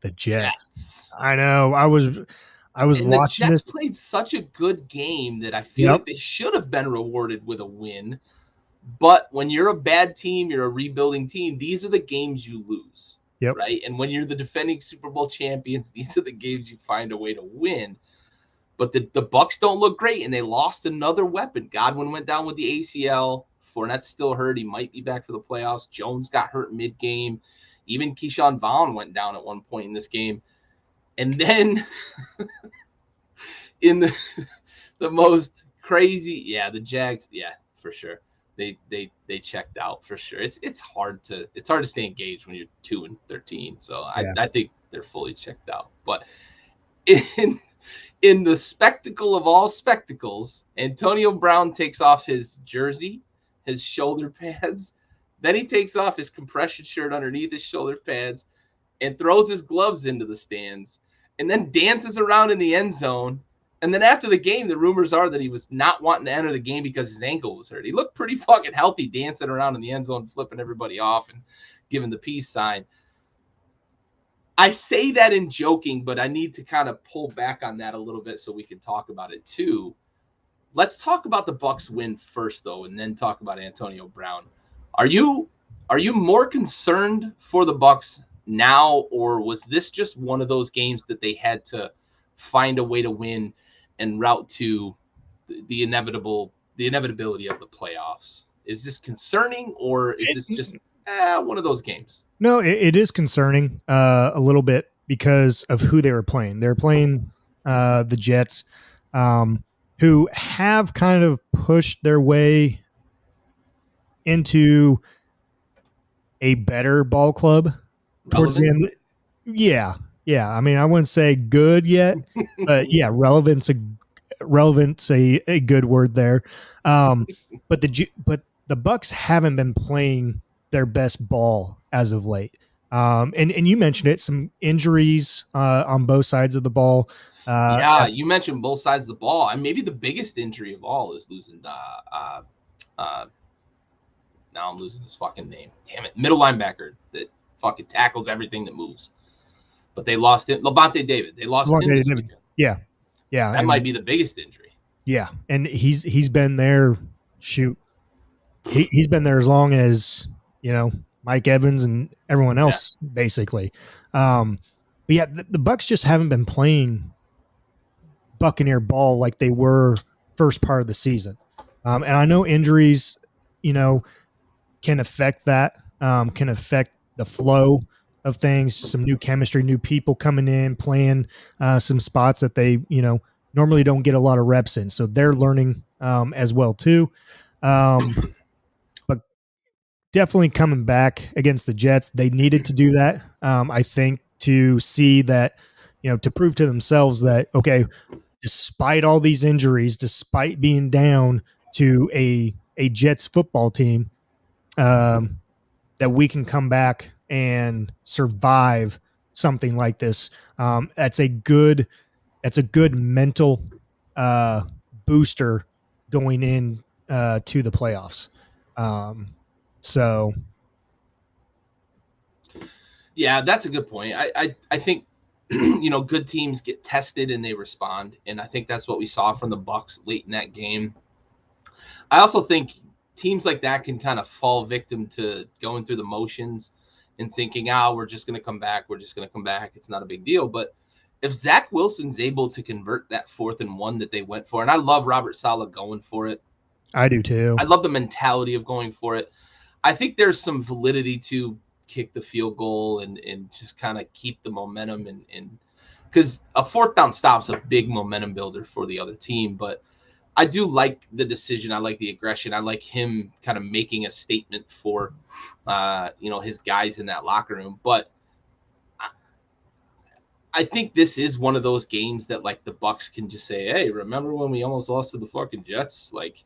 the Jets. I know. I was watching the Jets this. Played such a good game that I feel like they should have been rewarded with a win. But when you're a bad team, you're a rebuilding team, these are the games you lose. Yep. Right? And when you're the defending Super Bowl champions, these are the games you find a way to win. But the Bucs don't look great, and they lost another weapon. Godwin went down with the ACL. Fournette's still hurt. He might be back for the playoffs. Jones got hurt mid-game. Even Keyshawn Vaughn went down at one point in this game. And then in the most crazy, the Jags, for sure. They checked out for sure. It's hard to stay engaged when you're 2-13. So I think they're fully checked out. But in the spectacle of all spectacles, Antonio Brown takes off his jersey, his shoulder pads. Then he takes off his compression shirt underneath his shoulder pads and throws his gloves into the stands and then dances around in the end zone And then after the game, the rumors are that he was not wanting to enter the game because his ankle was hurt. He looked pretty fucking healthy, dancing around in the end zone, flipping everybody off and giving the peace sign. I say that in joking, but I need to kind of pull back on that a little bit so we can talk about it too. Let's talk about the Bucs win first, though, and then talk about Antonio Brown. Are you more concerned for the Bucs now, or was this just one of those games that they had to find a way to win and route to the inevitability of the playoffs? Is this concerning, or is this just one of those games? No, it is concerning a little bit because of who they were playing. They're playing the Jets, who have kind of pushed their way into a better ball club towards the end. Yeah. I mean, I wouldn't say good yet, but yeah, relevant's a good word there. But the Bucs haven't been playing their best ball as of late. And you mentioned it, some injuries on both sides of the ball. You mentioned both sides of the ball. And maybe the biggest injury of all is losing. Now I'm losing his fucking name. Damn it, middle linebacker that fucking tackles everything that moves. But they lost it. Levante David. They lost him this weekend. Yeah. That might be the biggest injury. Yeah, and he's been there. Shoot, he's been there as long as Mike Evans and everyone else, basically. But yeah, the Bucs just haven't been playing Buccaneer ball like they were first part of the season. And I know injuries, can affect that. Can affect the flow of things. Some new chemistry, new people coming in, playing some spots that they normally don't get a lot of reps in, so they're learning as well too. But definitely coming back against the Jets, they needed to do that. I think to see that, to prove to themselves that, okay, despite all these injuries, despite being down to a Jets football team, that we can come back and survive something like this. That's a good mental booster going in to the playoffs. So yeah, that's a good point. I think good teams get tested and they respond, and I think that's what we saw from the Bucs late in that game. I also think teams like that can kind of fall victim to going through the motions and thinking, we're just going to come back. It's not a big deal. But if Zach Wilson's able to convert that 4th and 1 that they went for, and I love Robert Saleh going for it. I do too. I love the mentality of going for it. I think there's some validity to kick the field goal and just kind of keep the momentum and because a 4th down stop's a big momentum builder for the other team. But I do like the decision. I like the aggression. I like him kind of making a statement for, his guys in that locker room. But I think this is one of those games that like the Bucs can just say, hey, remember when we almost lost to the fucking Jets? Like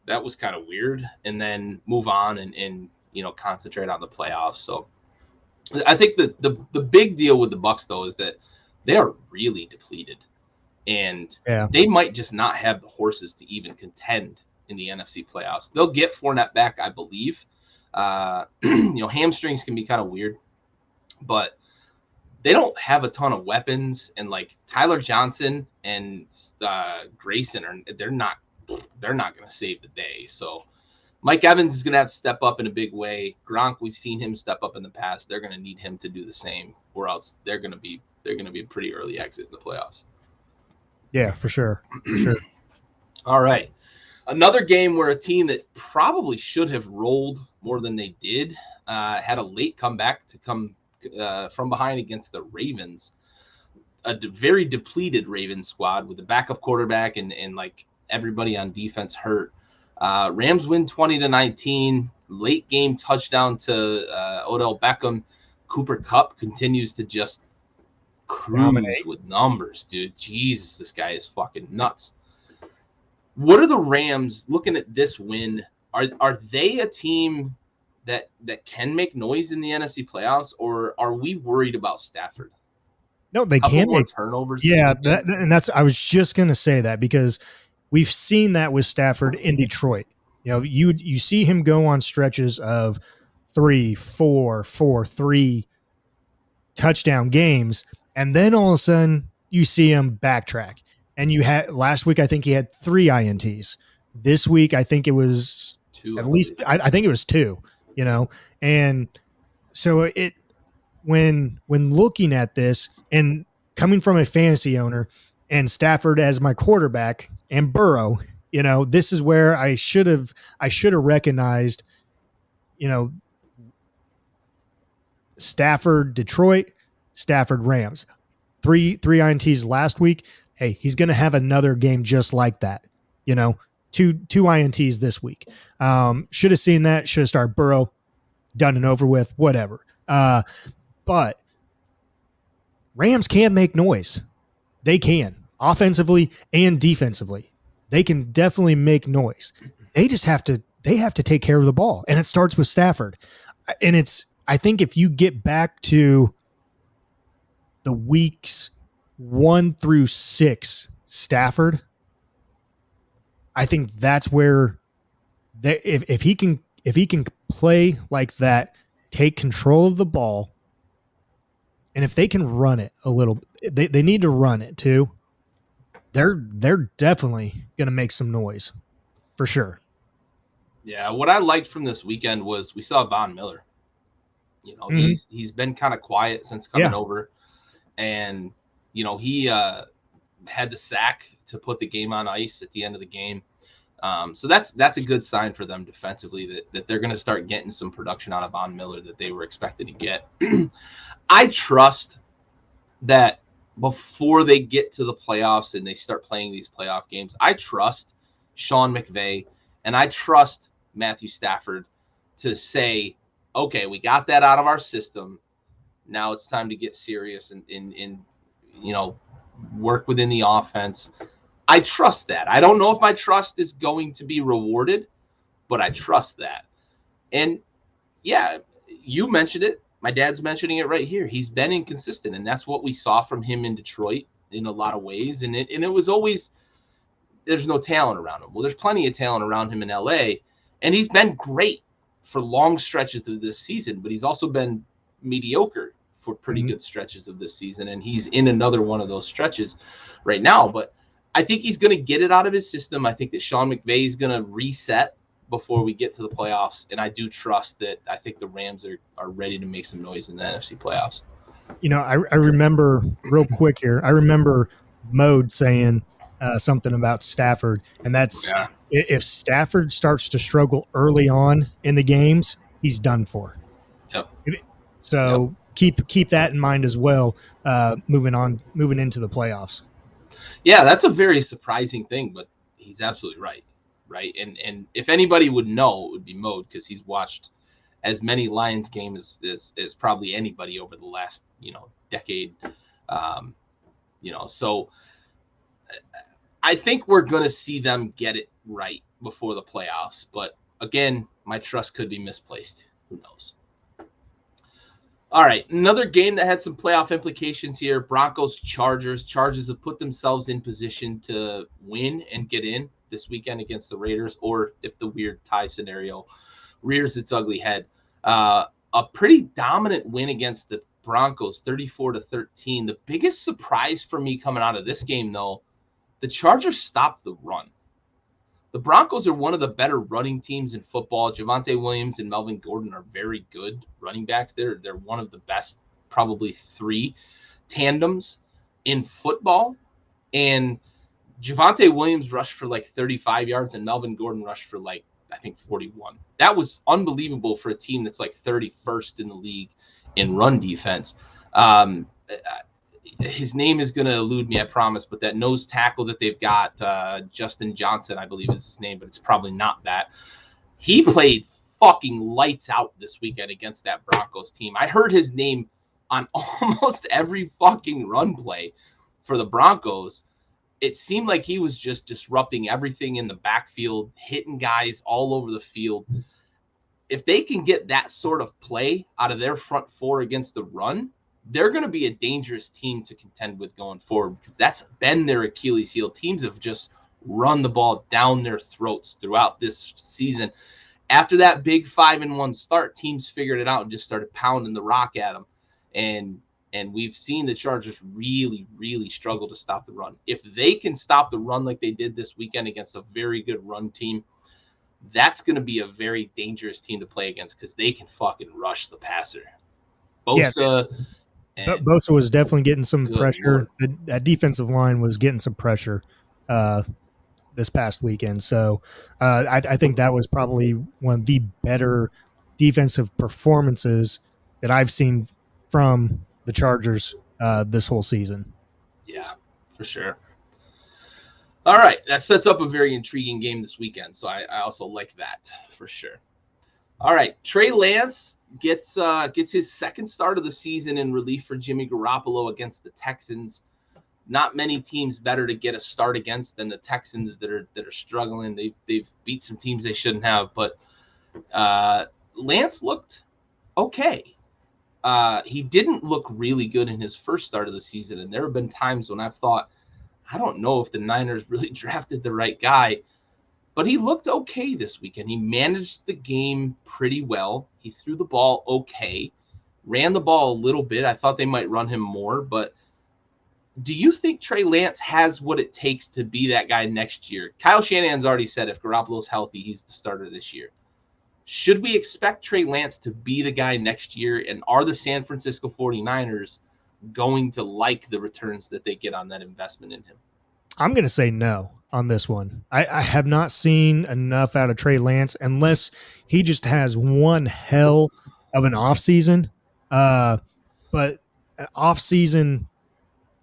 that was kind of weird, and then move on and concentrate on the playoffs. So I think the big deal with the Bucs though is that they are really depleted. And they might just not have the horses to even contend in the NFC playoffs. They'll get Fournette back, I believe. Hamstrings can be kind of weird, but they don't have a ton of weapons. And like Tyler Johnson and Grayson they're not going to save the day. So Mike Evans is going to have to step up in a big way. Gronk, we've seen him step up in the past. They're going to need him to do the same, or else they're going to be a pretty early exit in the playoffs. Yeah, for sure. All right. Another game where a team that probably should have rolled more than they did had a late comeback to come from behind against the Ravens. A very depleted Ravens squad with a backup quarterback and like everybody on defense hurt. Rams win 20-19. Late game touchdown to Odell Beckham. Cooper Kupp continues to just cruise with numbers, dude. Jesus, this guy is fucking nuts. What are the Rams looking at this win? Are they a team that can make noise in the NFC playoffs, or are we worried about Stafford? No, they Couple can more make. turnovers this Yeah, weekend. and that's I was just going to say that because we've seen that with Stafford in Detroit. You see him go on stretches of 3 4 4 3 touchdown games, and then all of a sudden you see him backtrack. And you had last week, I think he had 3 INTs. This week, I think it was Two, at I least believe. I think it was two. And so when looking at this and coming from a fantasy owner and Stafford as my quarterback and Burrow, this is where I should have recognized, you know, Stafford Detroit, Stafford Rams. Three INTs last week. Hey, he's going to have another game just like that. Two INTs this week. Should have seen that. Should have started Burrow, done and over with. Whatever. But Rams can make noise. They can offensively and defensively. They can definitely make noise. They just have to. They have to take care of the ball, and it starts with Stafford. And I think if you get back to the weeks 1 through 6 Stafford, I think that's where if he can play like that, take control of the ball, and if they can run it a little, they need to run it too. They're definitely going to make some noise for sure. Yeah, what I liked from this weekend was we saw Von Miller. Mm-hmm. He's been kind of quiet since coming over, and he had the sack to put the game on ice at the end of the game. So that's a good sign for them defensively that they're going to start getting some production out of Von Miller that they were expected to get. I trust that before they get to the playoffs and they start playing these playoff games, I trust Sean McVay and I trust Matthew Stafford to say, okay, we got that out of our system. Now it's time to get serious and work within the offense. I trust that. I don't know if my trust is going to be rewarded, but I trust that. And yeah, you mentioned it. My dad's mentioning it right here. He's been inconsistent, and that's what we saw from him in Detroit in a lot of ways. And it was always there's no talent around him. Well, there's plenty of talent around him in LA, and he's been great for long stretches of this season, but he's also been mediocre for pretty good stretches of this season, and he's in another one of those stretches right now. But I think he's going to get it out of his system. I think that Sean McVay is going to reset before we get to the playoffs, and I do trust that. I think the Rams are ready to make some noise in the NFC playoffs. I remember real quick here. I remember Mode saying something about Stafford, and that's if Stafford starts to struggle early on in the games, he's done for. Yep. So keep that in mind as well. Moving into the playoffs. Yeah, that's a very surprising thing, but he's absolutely right. Right. And if anybody would know, it would be Mode, because he's watched as many Lions games as probably anybody over the last, decade. So I think we're going to see them get it right before the playoffs. But again, my trust could be misplaced. Who knows? All right, another game that had some playoff implications here. Broncos-Chargers. Chargers have put themselves in position to win and get in this weekend against the Raiders, or if the weird tie scenario rears its ugly head. A pretty dominant win against the Broncos, 34-13. The biggest surprise for me coming out of this game, though, the Chargers stopped the run. The Broncos are one of the better running teams in football. Javonte Williams and Melvin Gordon are very good running backs. They're one of the best, probably 3 tandems in football. And Javonte Williams rushed for like 35 yards and Melvin Gordon rushed for like, I think, 41. That was unbelievable for a team that's like 31st in the league in run defense. His name is going to elude me, I promise, but that nose tackle that they've got, Justin Johnson, I believe is his name, but it's probably not that. He played fucking lights out this weekend against that Broncos team. I heard his name on almost every fucking run play for the Broncos. It seemed like he was just disrupting everything in the backfield, hitting guys all over the field. If they can get that sort of play out of their front four against the run, they're going to be a dangerous team to contend with going forward, because that's been their Achilles heel. Teams have just run the ball down their throats throughout this season. After that big 5-1 start, teams figured it out and just started pounding the rock at them. And we've seen the Chargers really, really struggle to stop the run. If they can stop the run like they did this weekend against a very good run team, that's going to be a very dangerous team to play against, because they can fucking rush the passer. Bosa. Yeah. Bosa was definitely getting some pressure. That defensive line was getting some pressure this past weekend. So I think that was probably one of the better defensive performances that I've seen from the Chargers this whole season. Yeah, for sure. All right, that sets up a very intriguing game this weekend, so I also like that for sure. All right, Trey Lance gets his second start of the season in relief for Jimmy Garoppolo against the Texans. Not many teams better to get a start against than the Texans that are struggling. They've beat some teams they shouldn't have, but Lance looked okay. He didn't look really good in his first start of the season, and there have been times when I've thought, I don't know if the Niners really drafted the right guy, but he looked okay this weekend. He managed the game pretty well. He threw the ball okay, ran the ball a little bit. I thought they might run him more, but do you think Trey Lance has what it takes to be that guy next year? Kyle Shanahan's already said if Garoppolo's healthy, he's the starter this year. Should we expect Trey Lance to be the guy next year? And are the San Francisco 49ers going to like the returns that they get on that investment in him? I'm going to say no on this one. I have not seen enough out of Trey Lance unless he just has one hell of an offseason. But an offseason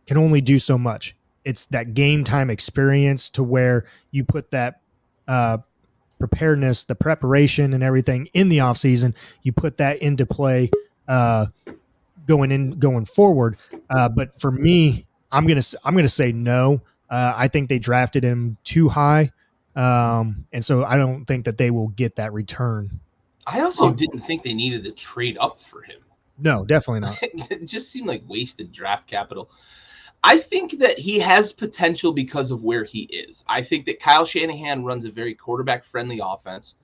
can only do so much. It's that game time experience to where you put that preparedness, the preparation and everything in the offseason, you put that into play going forward. But for me, I'm gonna say no. I think they drafted him too high, and so I don't think that they will get that return. I also didn't think they needed to trade up for him. No, definitely not. It just seemed like wasted draft capital. I think that he has potential because of where he is. I think that Kyle Shanahan runs a very quarterback-friendly offense.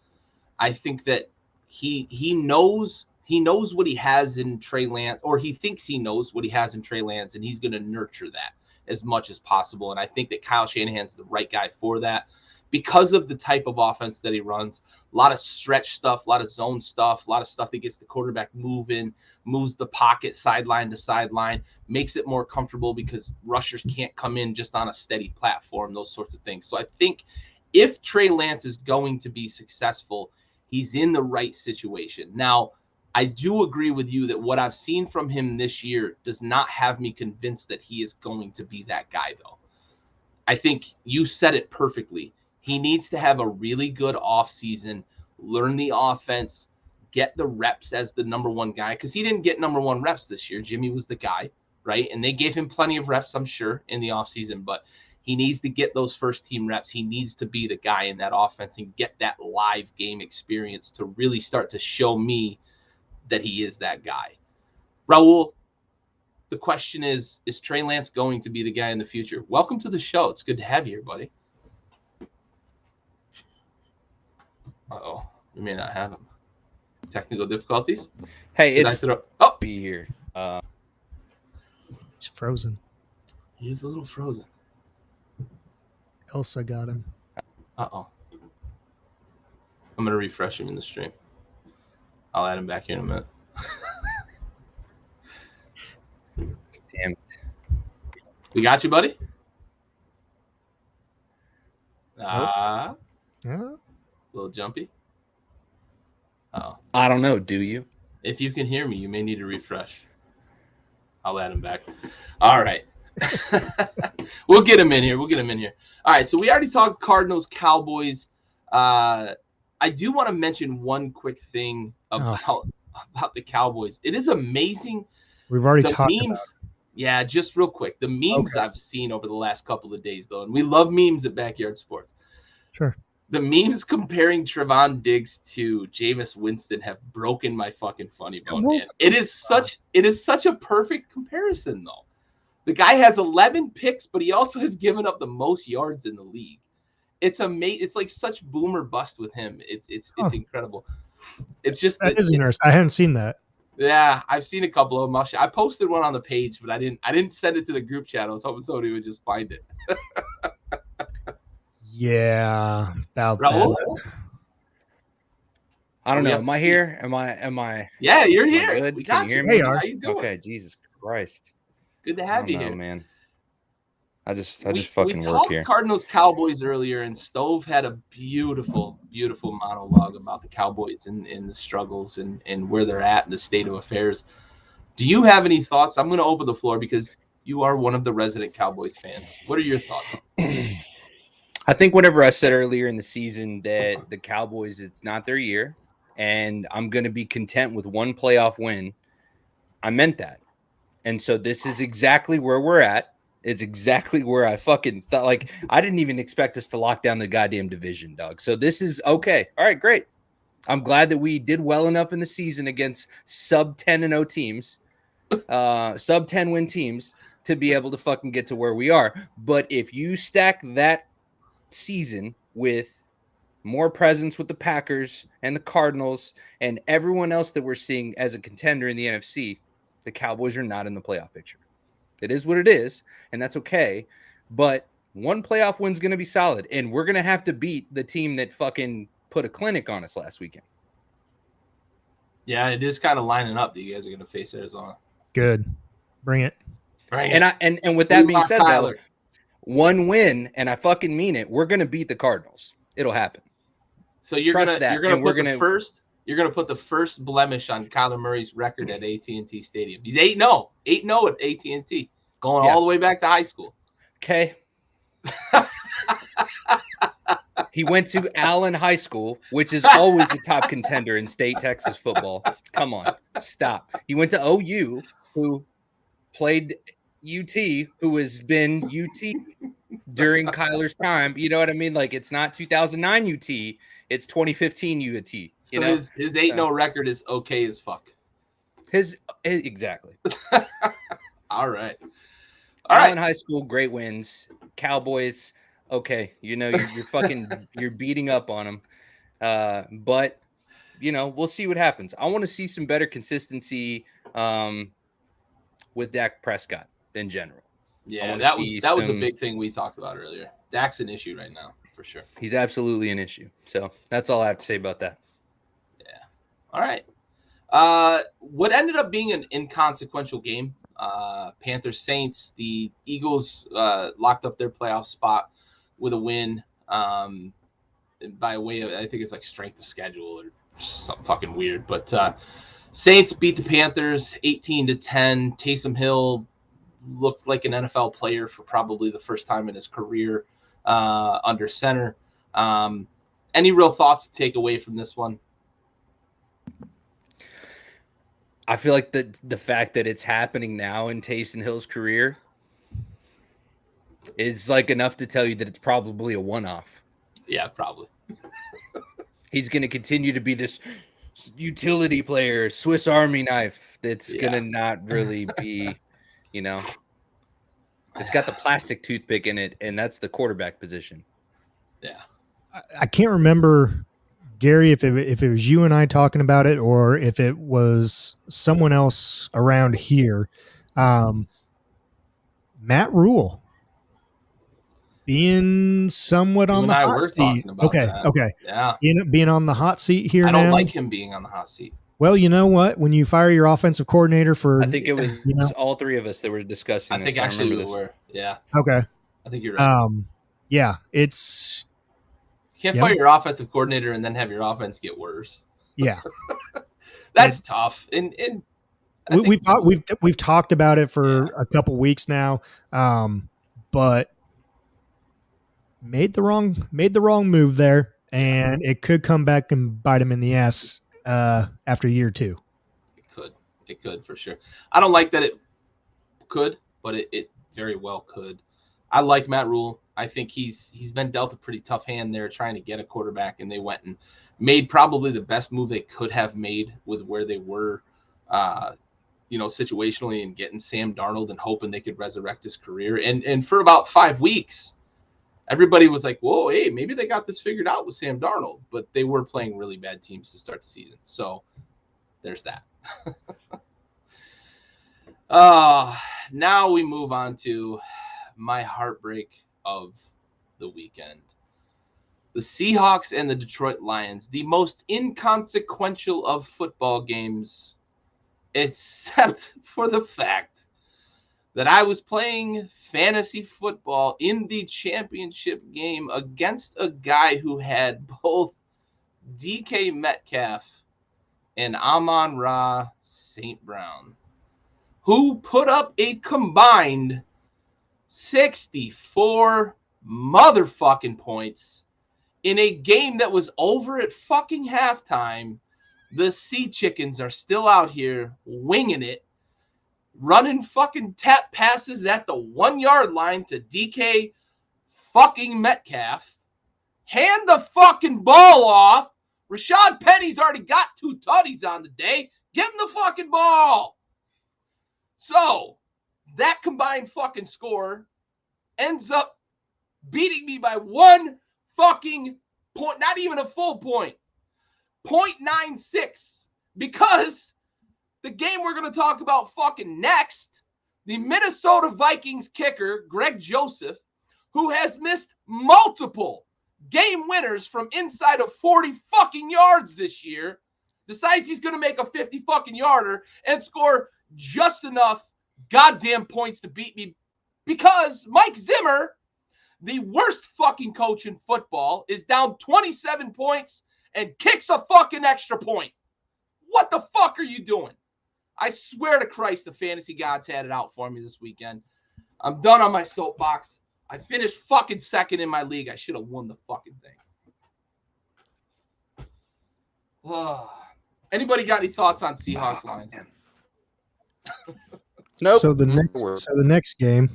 I think that he knows what he has in Trey Lance, or he thinks he knows what he has in Trey Lance, and he's going to nurture that as much as possible. And I think that Kyle Shanahan's the right guy for that because of the type of offense that he runs. A lot of stretch stuff, a lot of zone stuff, a lot of stuff that gets the quarterback moving, moves the pocket sideline to sideline, makes it more comfortable because rushers can't come in just on a steady platform, those sorts of things. So I think if Trey Lance is going to be successful, he's in the right situation. Now, I do agree with you that what I've seen from him this year does not have me convinced that he is going to be that guy, though. I think you said it perfectly. He needs to have a really good offseason, learn the offense, get the reps as the number one guy, because he didn't get number one reps this year. Jimmy was the guy, right? And they gave him plenty of reps, I'm sure, in the offseason, but he needs to get those first team reps. He needs to be the guy in that offense and get that live game experience to really start to show me that he is that guy. Raul, the question is Trey Lance going to be the guy in the future? Welcome to the show. It's good to have you here, buddy. Uh-oh, we may not have him. Technical difficulties? Hey, it's be here. He's frozen. He is a little frozen. Elsa got him. Uh-oh. I'm going to refresh him in the stream. I'll add him back here in a minute. Damn it. We got you, buddy? Yeah. A little jumpy. Oh. I don't know. Do you? If you can hear me, you may need to refresh. I'll add him back. All right. We'll get him in here. All right. So we already talked Cardinals, Cowboys. I do want to mention one quick thing about the Cowboys. It is amazing. We've already talked memes, about it. Yeah, just real quick. The memes I've seen over the last couple of days, though, and we love memes at Backyard Sports. Sure. The memes comparing Trevon Diggs to Jameis Winston have broken my fucking funny bone, man. It is such a perfect comparison, though. The guy has 11 picks, but he also has given up the most yards in the league. It's amazing. It's like such boom or bust with him. It's incredible. It's just that is interesting. I hadn't seen that. Yeah, I've seen a couple of them. I posted one on the page, but I didn't send it to the group chat. I was hoping somebody would just find it. Yeah, about Raul? that. I don't know. Am I here? Am I? Yeah, you're here. Good. We Can got you hear you. me? Hey, How you doing? Okay, Jesus Christ. Good to have you know, here, man. I just we fucking work talked here. Cardinals Cowboys earlier, and Stove had a beautiful monologue about the Cowboys and the struggles and where they're at in the state of affairs. Do you have any thoughts? I'm going to open the floor because you are one of the resident Cowboys fans. What are your thoughts? I think whenever I said earlier in the season that the Cowboys, it's not their year, and I'm going to be content with one playoff win, I meant that. And so this is exactly where we're at. It's exactly where I fucking thought. Like, I didn't even expect us to lock down the goddamn division, dog. So this is okay. All right, great. I'm glad that we did well enough in the season against sub 10-0 teams, sub 10 win teams to be able to fucking get to where we are. But if you stack that season with more presence with the Packers and the Cardinals and everyone else that we're seeing as a contender in the NFC, the Cowboys are not in the playoff picture. It is what it is, and that's okay. But one playoff win's going to be solid, and we're going to have to beat the team that fucking put a clinic on us last weekend. Yeah, it is kind of lining up that you guys are going to face Arizona. Good. Bring it. Right. And with that being said, though, one win, and I fucking mean it, we're going to beat the Cardinals. It'll happen. So you're going to put the first blemish on Kyler Murray's record at AT&T Stadium. He's 8-0. 8-0 at AT&T. Going all the way back to high school. Okay. He went to Allen High School, which is always the top contender in state Texas football. Come on. Stop. He went to OU, who played UT, who has been UT during Kyler's time. You know what I mean? Like, it's not 2009 UT. It's 2015 UT. So his 8-0 record is okay as fuck. Exactly. All right. Allen High School, great wins. Cowboys, okay. You know, you're fucking you're beating up on them. But you know, we'll see what happens. I want to see some better consistency with Dak Prescott in general. Yeah, that was a big thing we talked about earlier. Dak's an issue right now, for sure. He's absolutely an issue. So that's all I have to say about that. Yeah. All right. What ended up being an inconsequential game, Panthers Saints, the Eagles locked up their playoff spot with a win by way of, I think it's like strength of schedule or something fucking weird. But Saints beat the Panthers 18-10. Taysom Hill looked like an NFL player for probably the first time in his career under center. Any real thoughts to take away from this one? I feel like the fact that it's happening now in Taysom Hill's career is like enough to tell you that it's probably a one-off. Yeah, probably. He's going to continue to be this utility player, Swiss Army knife that's going to not really be, you know, it's got the plastic toothpick in it, and that's the quarterback position. Yeah. I can't remember, Gary, if it was you and I talking about it or if it was someone else around here. Matt Rule being somewhat on the hot seat. Okay. Yeah. Being on the hot seat here now. I don't like him being on the hot seat. Well, you know what? When you fire your offensive coordinator for... I think it was all three of us that were discussing this. I think actually we were. Yeah. Okay. I think you're right. Yeah, it's... You can't fire your offensive coordinator and then have your offense get worse. Yeah. That's tough. And we've talked about it for a couple weeks now, but made the wrong move there, and it could come back and bite him in the ass after year two. It could for sure. I don't like that it could, but it very well could. I like Matt Rule. I think he's been dealt a pretty tough hand there trying to get a quarterback, and they went and made probably the best move they could have made with where they were, situationally, and getting Sam Darnold and hoping they could resurrect his career. And for about 5 weeks, everybody was like, whoa, hey, maybe they got this figured out with Sam Darnold, but they were playing really bad teams to start the season. So there's that. Now we move on to my heartbreak of the weekend. The Seahawks and the Detroit Lions, the most inconsequential of football games, except for the fact that I was playing fantasy football in the championship game against a guy who had both DK Metcalf and Amon-Ra St. Brown, who put up a combined 64 motherfucking points in a game that was over at fucking halftime. The Sea Chickens are still out here winging it, running fucking tap passes at the 1 yard line to DK fucking Metcalf. Hand the fucking ball off. Rashad Penny's already got 2 tutties on the day. Give him the fucking ball. So that combined fucking score ends up beating me by 1 fucking point, not even a full point, 0.96, because the game we're going to talk about fucking next, the Minnesota Vikings kicker, Greg Joseph, who has missed multiple game winners from inside of 40 fucking yards this year, decides he's going to make a 50 fucking yarder and score just enough goddamn points to beat me, because Mike Zimmer, the worst fucking coach in football, is down 27 points and kicks a fucking extra point. What the fuck are you doing? I swear to Christ, the fantasy gods had it out for me this weekend. I'm done on my soapbox. I finished fucking second in my league. I should have won the fucking thing. Anybody got any thoughts on Seahawks Lions? Nope. So the next game.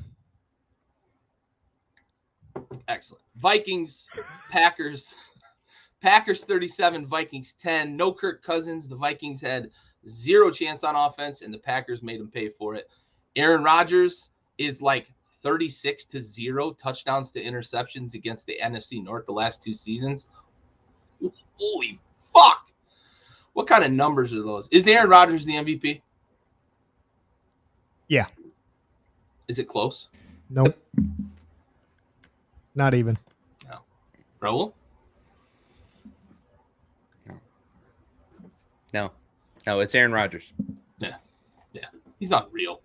Excellent. Vikings, Packers. Packers 37, Vikings 10. No Kirk Cousins. The Vikings had 0 chance on offense, and the Packers made them pay for it. Aaron Rodgers is like 36-0 touchdowns to interceptions against the NFC North the last 2 seasons. Holy fuck. What kind of numbers are those? Is Aaron Rodgers the MVP? Yeah. Is it close? Nope. Not even. No. Raul? No, it's Aaron Rodgers. Yeah. He's not real.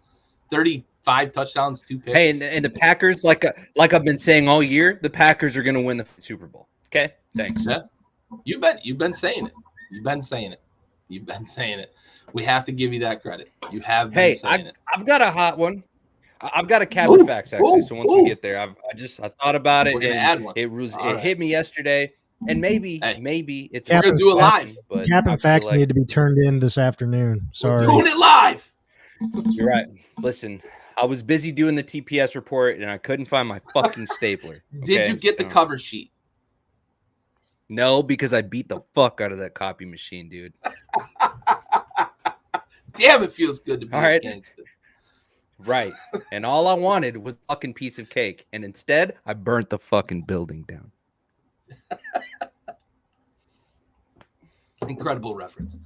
35 touchdowns, 2 picks. Hey, and the Packers, like I've been saying all year, the Packers are going to win the Super Bowl. Okay, thanks. Yeah. You've been saying it. You've been saying it. We have to give you that credit. You have been saying it. I've got a hot one. I've got a Captain Facts actually. So once we get there, I thought about it. We're gonna add one. It hit me yesterday, and maybe it's we're gonna do it live. But Captain Facts need to be turned in this afternoon. Sorry, we're doing it live. You're right. Listen, I was busy doing the TPS report, and I couldn't find my fucking stapler. Did you get the cover sheet? No, because I beat the fuck out of that copy machine, dude. Damn, it feels good to be a gangster. Right. And all I wanted was a fucking piece of cake. And instead, I burnt the fucking building down. Incredible reference.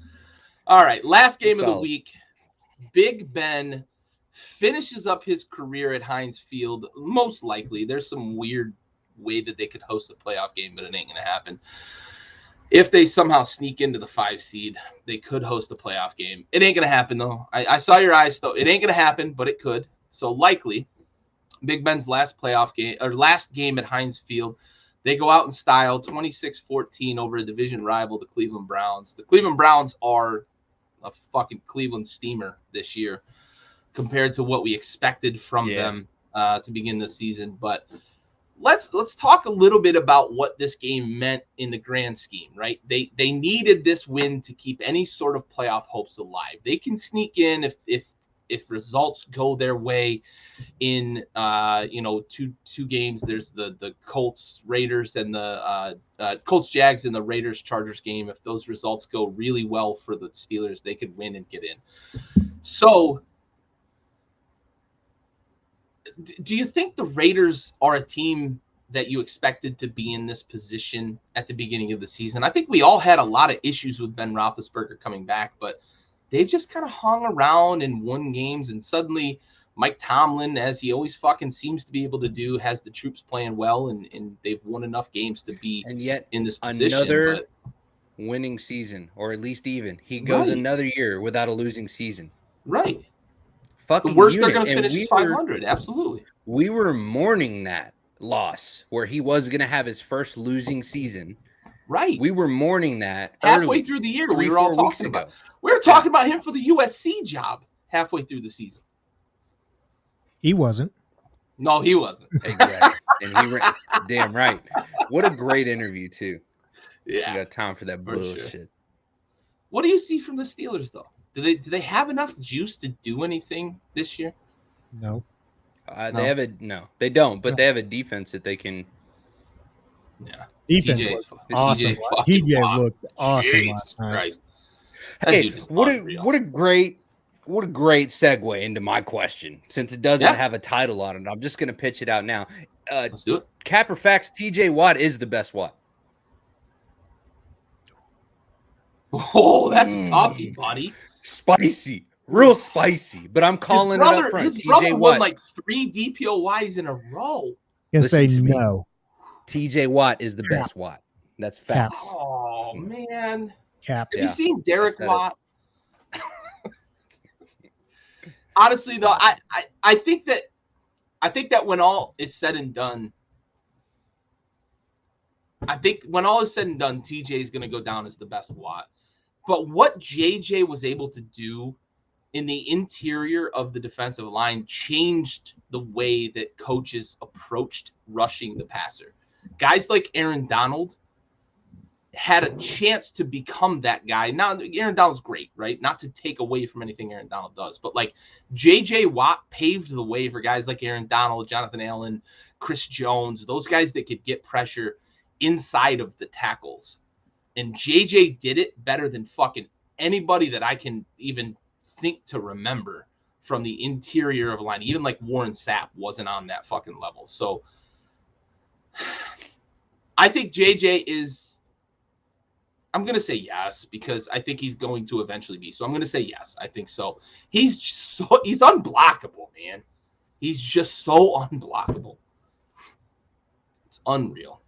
All right. Last game of the week. Big Ben finishes up his career at Heinz Field. Most likely. There's some weird way that they could host a playoff game, but it ain't going to happen. If they somehow sneak into the 5 seed, they could host a playoff game. It ain't going to happen, though. I saw your eyes, though. It ain't going to happen, but it could. So likely, Big Ben's last game at Heinz Field, they go out in style, 26-14 over a division rival, the Cleveland Browns. The Cleveland Browns are a fucking Cleveland steamer this year compared to what we expected from them to begin the season. But let's talk a little bit about what this game meant in the grand scheme, right? They needed this win to keep any sort of playoff hopes alive. They can sneak in if if results go their way in two games, there's the Colts Raiders and the Colts Jags and the Raiders Chargers game. If those results go really well for the Steelers, they could win and get in. So do you think the Raiders are a team that you expected to be in this position at the beginning of the season? I think we all had a lot of issues with Ben Roethlisberger coming back, but they've just kind of hung around and won games, and suddenly Mike Tomlin, as he always fucking seems to be able to do, has the troops playing well, and they've won enough games to be in this position. Another winning season, or at least even. He goes another year without a losing season. Right. Fucking the worst they're going to finish is 500. Absolutely. We were mourning that loss where he was going to have his first losing season. Right. We were mourning that halfway through the year. We were all talking about. We were talking about him for the USC job halfway through the season. He wasn't. No, he wasn't. Exactly. And damn right. What a great interview too. Yeah. You got time for that bullshit. Sure. What do you see from the Steelers though? Do they have enough juice to do anything this year? No. They don't, but they have a defense that they can. Yeah. Defense was awesome. TJ looked awesome last night. Christ. Hey, what a great segue into my question. Since it doesn't have a title on it, I'm just going to pitch it out now. Let's do it. Cap or facts, TJ Watt is the best Watt. Oh, that's a toughie, buddy. Spicy. Real spicy. But I'm calling it up front. His brother won like 3 DPOYs in a row. You say no. TJ Watt is the best Watt. That's facts. Oh, man. Cap. Have you seen Derek Watt? Honestly, though, I think that when all is said and done, TJ is going to go down as the best Watt. But what JJ was able to do in the interior of the defensive line changed the way that coaches approached rushing the passer. Guys like Aaron Donald had a chance to become that guy. Now, Aaron Donald's great, right? Not to take away from anything Aaron Donald does, but like JJ Watt paved the way for guys like Aaron Donald, Jonathan Allen, Chris Jones, those guys that could get pressure inside of the tackles. And JJ did it better than fucking anybody that I can even think to remember from the interior of a line. Even like Warren Sapp wasn't on that fucking level. So I think JJ is, I'm going to say yes, because I think he's going to eventually be. So I'm going to say yes. I think so. He's unblockable, man. He's just so unblockable. It's unreal.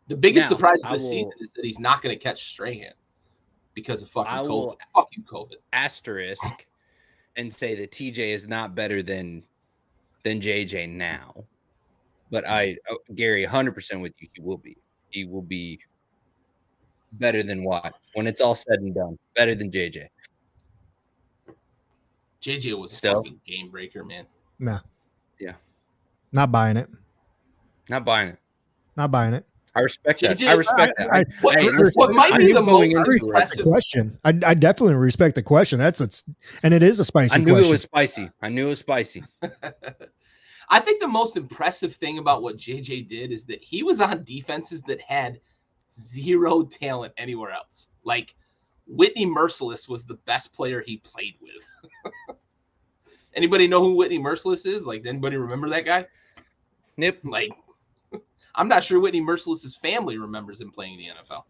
The biggest surprise of this season is that he's not going to catch Strahan because of fucking COVID. Fuck you, COVID. Asterisk and say that TJ is not better than JJ now. But Gary, 100% with you, he will be. He will be better than Watt when it's all said and done. Better than JJ. JJ was a fucking game breaker, man. No. Yeah. Not buying it. Not buying it. Not buying it. I respect that. I respect that. What might be the most impressive question? I definitely respect the question. And it is a spicy question. I knew it was spicy. I think the most impressive thing about what JJ did is that he was on defenses that had zero talent anywhere else. Like Whitney Merciless was the best player he played with. Anybody know who Whitney Merciless is? Like, anybody remember that guy? Nope. Like, I'm not sure Whitney Merciless's family remembers him playing in the NFL.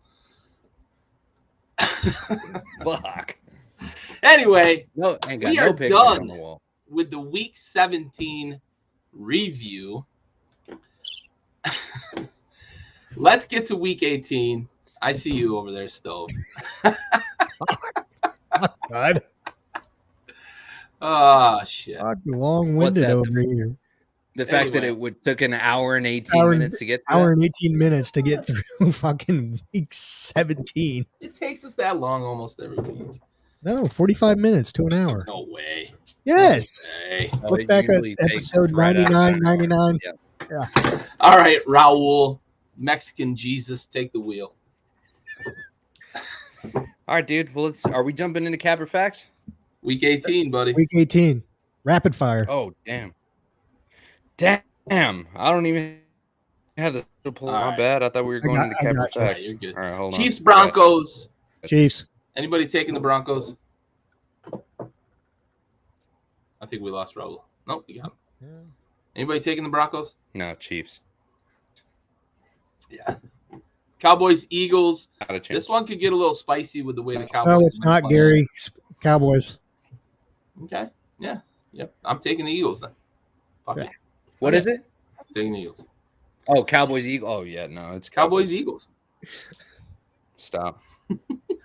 Fuck. Anyway, we are pictures done on the wall with the Week 17 review. Let's get to Week 18. I see you over there, Stove. God. Oh, shit. Long-winded over here. The fact that it took an hour and 18 minutes to get through. Hour and 18 minutes to get through fucking Week 17. It takes us that long almost every week. No, 45 minutes to an hour. No way. Yes. No way. Look back at episode 99, 99. Yeah. All right, Raul, Mexican Jesus, take the wheel. All right, dude. Well, are we jumping into Cap or Facts? Week 18, buddy. Week 18. Rapid fire. Oh, damn. Damn. I don't even have the pull. All My right. bad. I thought we were going into Capper you. Yeah, facts. you're good. All right, hold on. Chiefs, Broncos. Chiefs. Anybody taking the Broncos? I think we lost Raul. Nope, you got him. Yeah. Anybody taking the Broncos? No, Chiefs. Yeah. Cowboys, Eagles. Not a chance. This one could get a little spicy with the way the Cowboys. No, it's not playing. Gary. Cowboys. Okay. Yeah. Yep. I'm taking the Eagles then. Fuck it. What is it? I'm taking the Eagles. Oh, Cowboys, Eagles. Oh, yeah, no, it's Cowboys, Eagles. Stop.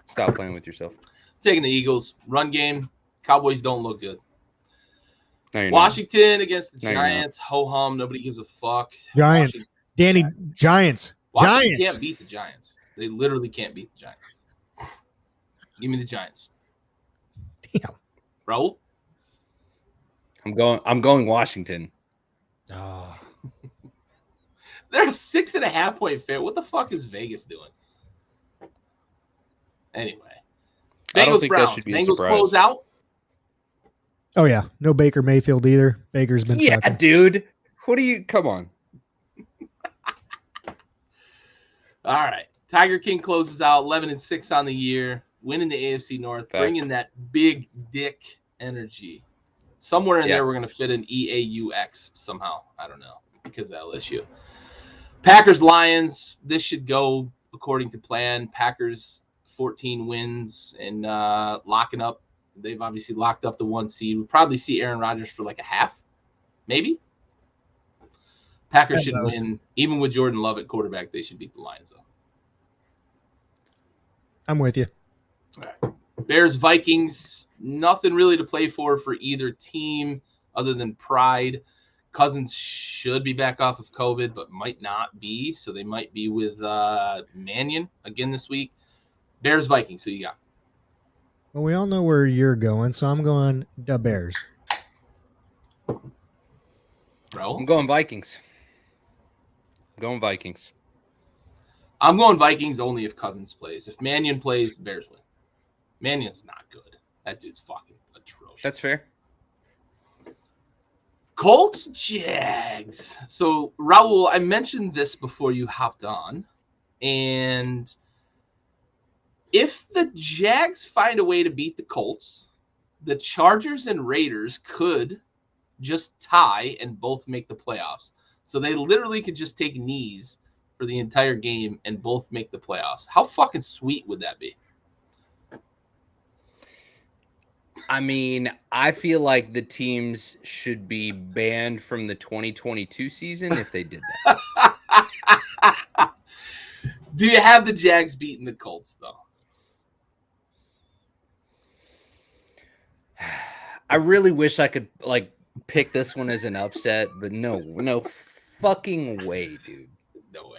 Stop playing with yourself. Taking the Eagles. Run game. Cowboys don't look good. No, you're Washington against the No, you're not. Giants. Ho hum. Nobody gives a fuck. Giants. Danny, Giants. Washington Giants. can't beat the Giants. They literally can't beat the Giants. Give me the Giants. Damn. Raul? not. I'm going Washington. Oh. They're a 6.5 point favorite. What the fuck is Vegas doing? Anyway. I don't Bengals, think that Browns. should be a Bengals surprise. close out. Oh, yeah. No Baker Mayfield either. Baker's been Yeah, sucking. dude. What do you? Come on. All right. Tiger King closes out 11-6 on the year, winning the AFC North, Fact. bringing that big dick energy. Somewhere in Yeah. there, we're going to fit an EAUX somehow. I don't know, because of LSU. Packers, Lions. This should go according to plan. Packers 14 wins and locking up. They've obviously locked up the 1 seed. We'll probably see Aaron Rodgers for like a half, maybe. Packers should win. Even with Jordan Love at quarterback, they should beat the Lions, though. I'm with you. All right. Bears, Vikings. Nothing really to play for either team other than pride. Cousins should be back off of COVID, but might not be. So they might be with Mannion again this week. Bears, Vikings. Who you got? Well, we all know where you're going, so I'm going the Bears. Bro? I'm going Vikings. I'm going Vikings only if Cousins plays. If Mannion plays, the Bears win. Mannion's not good. That dude's fucking atrocious. That's fair. Colts, Jags. So, Raul, I mentioned this before you hopped on. And if the Jags find a way to beat the Colts, the Chargers and Raiders could just tie and both make the playoffs. So they literally could just take knees for the entire game and both make the playoffs. How fucking sweet would that be? I mean, I feel like the teams should be banned from the 2022 season if they did that. Do you have the Jags beating the Colts, though? I really wish I could pick this one as an upset, but no fucking way, dude. No way.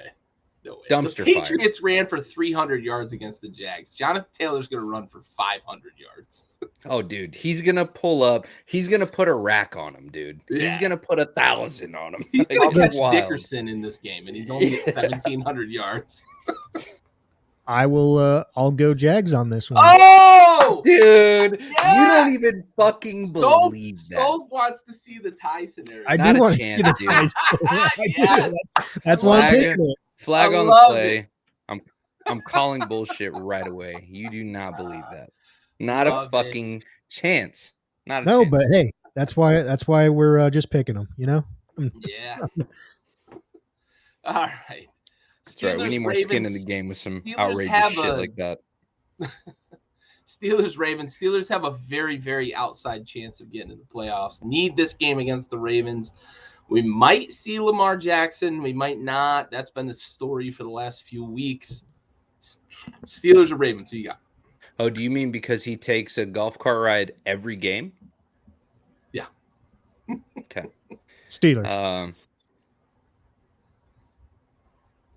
Dumpster the fire. Patriots ran for 300 yards against the Jags. Jonathan Taylor's going to run for 500 yards. Oh, dude, he's gonna pull up. He's gonna put a rack on him, dude. Yeah. He's gonna put 1,000 on him. He's going to It's catch wild. Dickerson in this game, and he's only at 1,700 yards. I will. I'll go Jags on this one. Oh! Dude, Yes! you don't even fucking believe that. Stove wants to see the tie scenario. I Not do a want to see chance, the dude. ties. I do. Yes. That's why I'm Flag picking it. Flag I on the love play. I'm calling bullshit right away. You do not believe that. Not Love a fucking it. chance. Not a No, chance. but hey, that's why we're just picking them. You know. Yeah. All right. That's right. We need more skin in the game with some outrageous shit like that. Steelers, Ravens. Steelers have a very, very outside chance of getting in the playoffs. Need this game against the Ravens. We might see Lamar Jackson. We might not. That's been the story for the last few weeks. Steelers or Ravens? Who you got? Oh, do you mean because he takes a golf cart ride every game? Yeah. Okay. Steelers.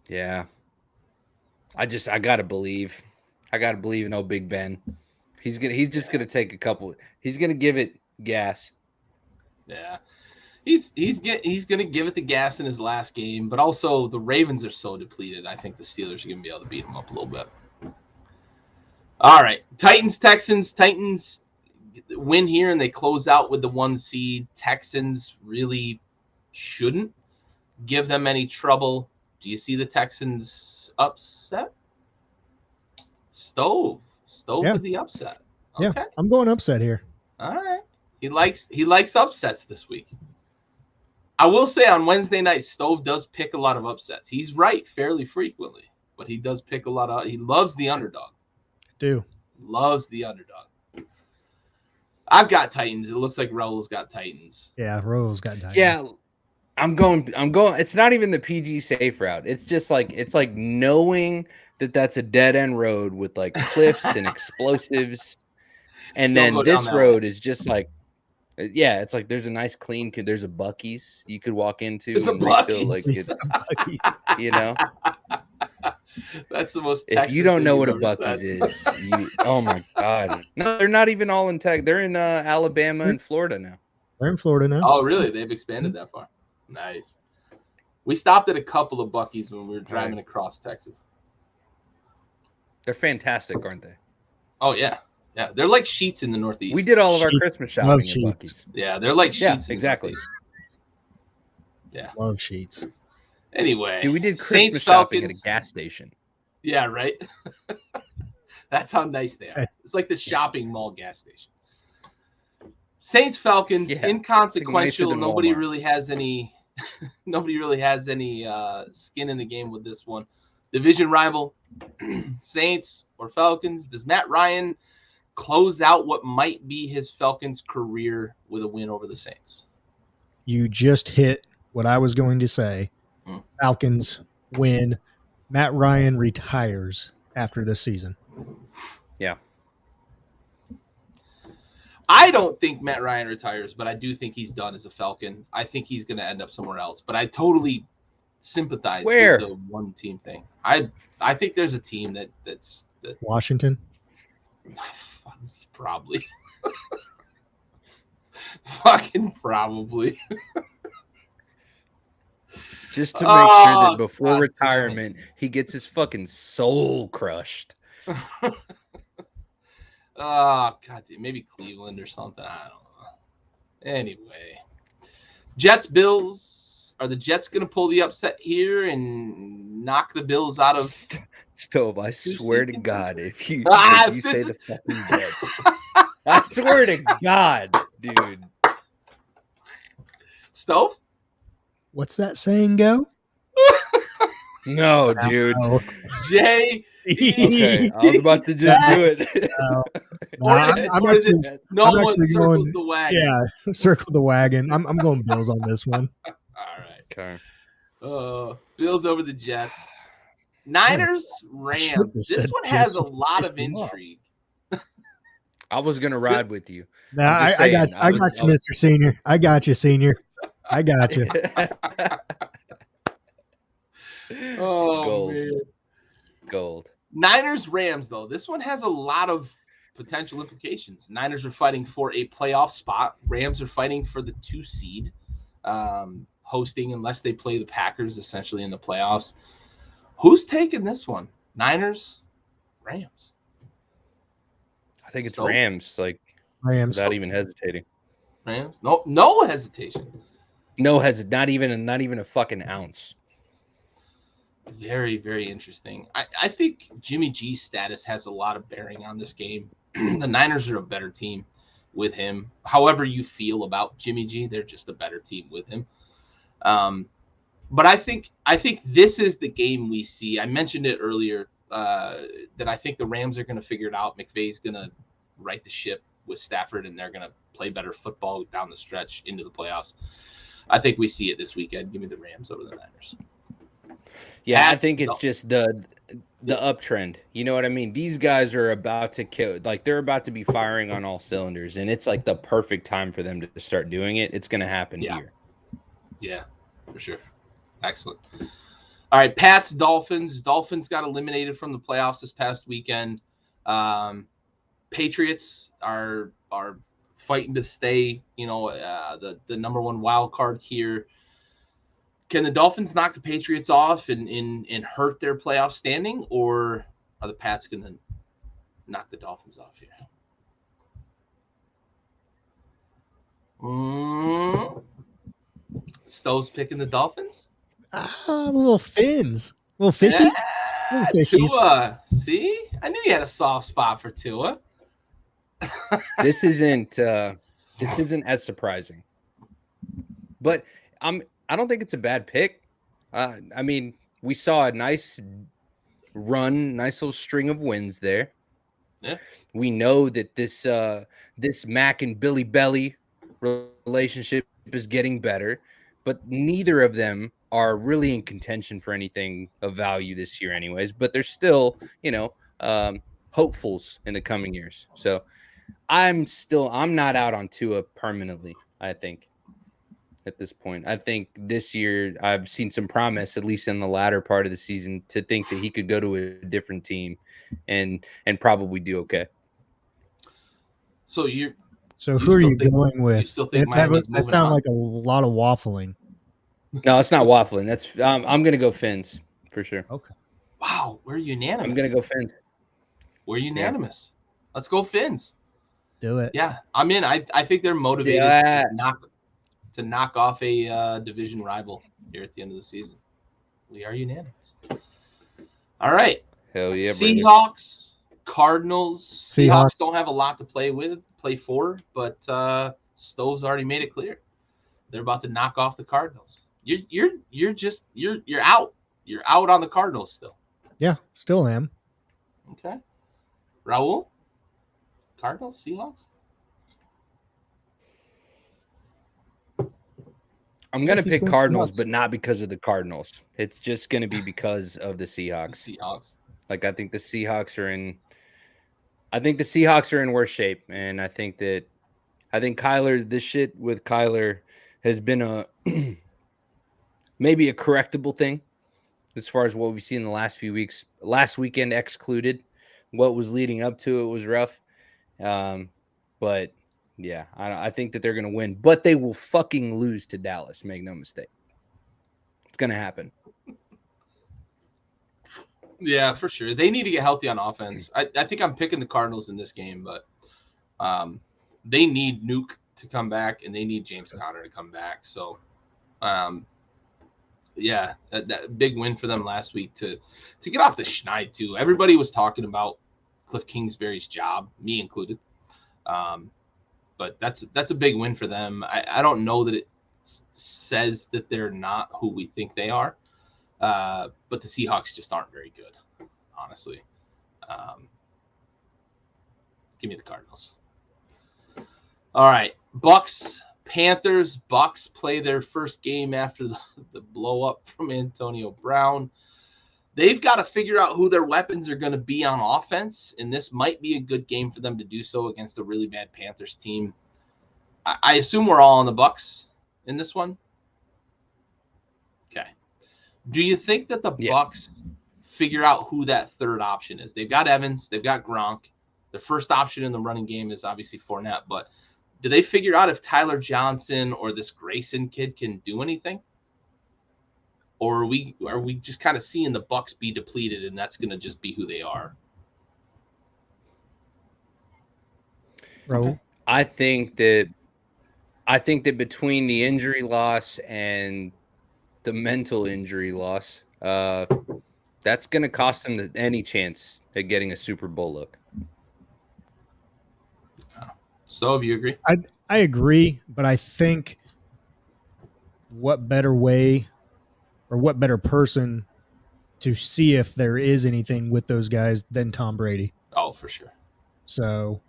Yeah. I gotta believe. I gotta believe in old Big Ben. He's just gonna take a couple. He's gonna give it gas. Yeah. He's gonna give it the gas in his last game, but also the Ravens are so depleted. I think the Steelers are gonna be able to beat them up a little bit. All right, Titans, Texans. Titans win here and they close out with the 1 seed. Texans really shouldn't give them any trouble. Do you see the Texans upset? Stove with the upset. Okay. Yeah, I'm going upset here. All right. He likes upsets this week. I will say on Wednesday night, Stove does pick a lot of upsets. He's right fairly frequently, but he does pick a lot of. He loves the underdog. Loves the underdog. I've got Titans. It looks like Raul's got Titans. Yeah, Raul's got Titans. Yeah, I'm going. It's not even the PG safe route. It's just like knowing that that's a dead end road with like cliffs and explosives, and then this road is just like, yeah, it's like there's a nice clean. There's a Buc-ee's you could walk into and refill like it's, you know. That's the most. If Texas you don't know what a Buc-ee's is, oh my god! No, they're not even all in Texas. They're in Alabama and Florida now. They're in Florida now. Oh, really? They've expanded that far. Nice. We stopped at a couple of Buc-ee's when we were driving across Texas. They're fantastic, aren't they? Oh yeah, yeah. They're like Sheets in the Northeast. We did all of our Christmas shopping at Buc-ee's. Yeah, they're like Sheets. Yeah, exactly. Yeah, love Sheets. Anyway, dude, we did Christmas shopping at a gas station. Yeah, right. That's how nice they are. It's like the shopping mall gas station. Saints Falcons, inconsequential. Like nobody really has any. Nobody really has any skin in the game with this one. Division rival, Saints or Falcons. Does Matt Ryan close out what might be his Falcons career with a win over the Saints? You just hit what I was going to say. Falcons win. Matt Ryan retires after this season. Yeah. I don't think Matt Ryan retires, but I do think he's done as a Falcon. I think he's going to end up somewhere else, but I totally sympathize with the one team thing. I think there's a team that's Washington. Probably. Fucking probably. Just to make sure that before retirement, he gets his fucking soul crushed. Oh, God, maybe Cleveland or something. I don't know. Anyway, Jets, Bills. Are the Jets going to pull the upset here and knock the Bills out of Stove? I swear to God, if you say the fucking Jets, I swear to God, dude. Stove? What's that saying go? No, dude. Jay. Okay, I was about to just do it. I'm actually circles the wagon. Yeah, circle the wagon. I'm going Bills on this one. All right. Okay. Bills over the Jets. Niners, Rams. This one has a lot of intrigue. I was gonna ride with you. No, I got you, Mr. Senior. I got you, Senior. I got you. Gold. Niners, Rams, though. This one has a lot of potential implications. Niners are fighting for a playoff spot. Rams are fighting for the 2 seed, hosting unless they play the Packers essentially in the playoffs. Who's taking this one? Niners, Rams. I think it's Rams. Like Rams, without even hesitating. Rams. No hesitation. No not even a fucking ounce. Very, very interesting. I think Jimmy G's status has a lot of bearing on this game. The Niners are a better team with him. However you feel about Jimmy G, they're just a better team with him. But I think this is the game we see. I mentioned it earlier that I think the Rams are going to figure it out. McVay's going to right the ship with Stafford, and they're going to play better football down the stretch into the playoffs. I think we see it this weekend. Give me the Rams over the Niners. Yeah, I think it's just the uptrend. You know what I mean? These guys are about to kill. Like they're about to be firing on all cylinders, and it's like the perfect time for them to start doing it. It's going to happen here. Yeah, for sure. Excellent. All right, Pats, Dolphins. Dolphins got eliminated from the playoffs this past weekend. Patriots are fighting to stay, the number one wild card here. Can the Dolphins knock the Patriots off and hurt their playoff standing, or are the Pats going to knock the Dolphins off here? Stove's picking the Dolphins. Little fins, little fishies, little fishies. Tua. See, I knew you had a soft spot for Tua. This isn't as surprising, but I don't think it's a bad pick. I mean, we saw a nice little string of wins there. Yeah. We know that this Mac and Billy Belly relationship is getting better, but neither of them are really in contention for anything of value this year, anyways. But they're still, hopefuls in the coming years. So I'm not out on Tua permanently, I think. At this point, I think this year I've seen some promise, at least in the latter part of the season, to think that he could go to a different team and probably do okay. So who are you going with? You still think Miami's that sounds like a lot of waffling. No, it's not waffling. That's I'm gonna go Fins for sure. Okay. Wow, we're unanimous. I'm gonna go Fins. We're unanimous. Yeah. Let's go Fins. Let's do it. Yeah, I'm in. I think they're motivated to knock off a division rival here at the end of the season. We are unanimous. All right. Hell yeah, Seahawks, brother. Cardinals. Seahawks don't have a lot to play for, but Stove's already made it clear they're about to knock off the Cardinals. You're out. You're out on the Cardinals still. Yeah, still am. Okay. Raul? Cardinals, Seahawks? I'm going to pick Cardinals, but not because of the Cardinals. It's just going to be because of the Seahawks. Like, I think the Seahawks are in worse shape. And I think Kyler, this shit with Kyler has been maybe a correctable thing as far as what we've seen in the last few weeks. Last weekend excluded. What was leading up to it was rough. But yeah, I think that they're going to win, but they will fucking lose to Dallas. Make no mistake. It's going to happen. Yeah, for sure. They need to get healthy on offense. I think I'm picking the Cardinals in this game, but they need Nuke to come back and they need James Conner to come back. So, yeah, that big win for them last week to get off the schneid too. Everybody was talking about Cliff Kingsbury's job, me included. But that's a big win for them. I don't know that it says that they're not who we think they are, but the Seahawks just aren't very good, honestly. Give me the Cardinals. All right, Bucks, Panthers. Bucks play their first game after the blow up from Antonio Brown. They've got to figure out who their weapons are going to be on offense, and this might be a good game for them to do so against a really bad Panthers team. I assume we're all on the Bucks in this one. Okay. Do you think that the Bucks figure out who that third option is? They've got Evans, they've got Gronk. The first option in the running game is obviously Fournette, but do they figure out if Tyler Johnson or this Grayson kid can do anything? Or are we just kind of seeing the Bucks be depleted and that's going to just be who they are? Raul? I think that between the injury loss and the mental injury loss, that's going to cost them any chance at getting a Super Bowl look. So, do you agree? I agree, but I think what better way or what better person to see if there is anything with those guys than Tom Brady. Oh, for sure. So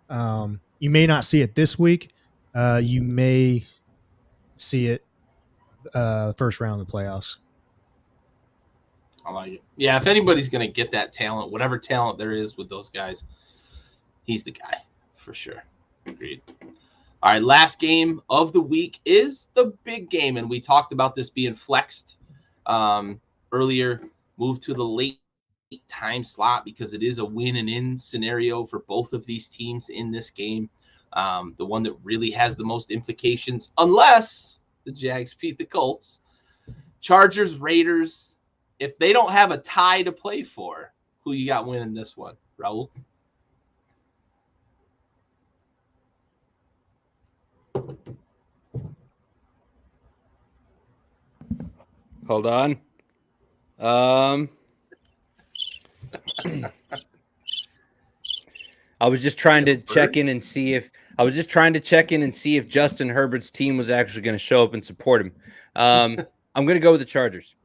you may not see it this week. You may see it first round of the playoffs. I like it. Yeah, if anybody's going to get that talent, whatever talent there is with those guys, he's the guy for sure. Agreed. All right, last game of the week is the big game, and we talked about this being flexed earlier, moved to the late time slot because it is a win and in scenario for both of these teams in this game. The one that really has the most implications, unless the Jags beat the Colts. Chargers, Raiders, if they don't have a tie to play for, who you got winning this one, Raul? Hold on. I was just trying to check in and see if Justin Herbert's team was actually going to show up and support him. I'm going to go with the Chargers.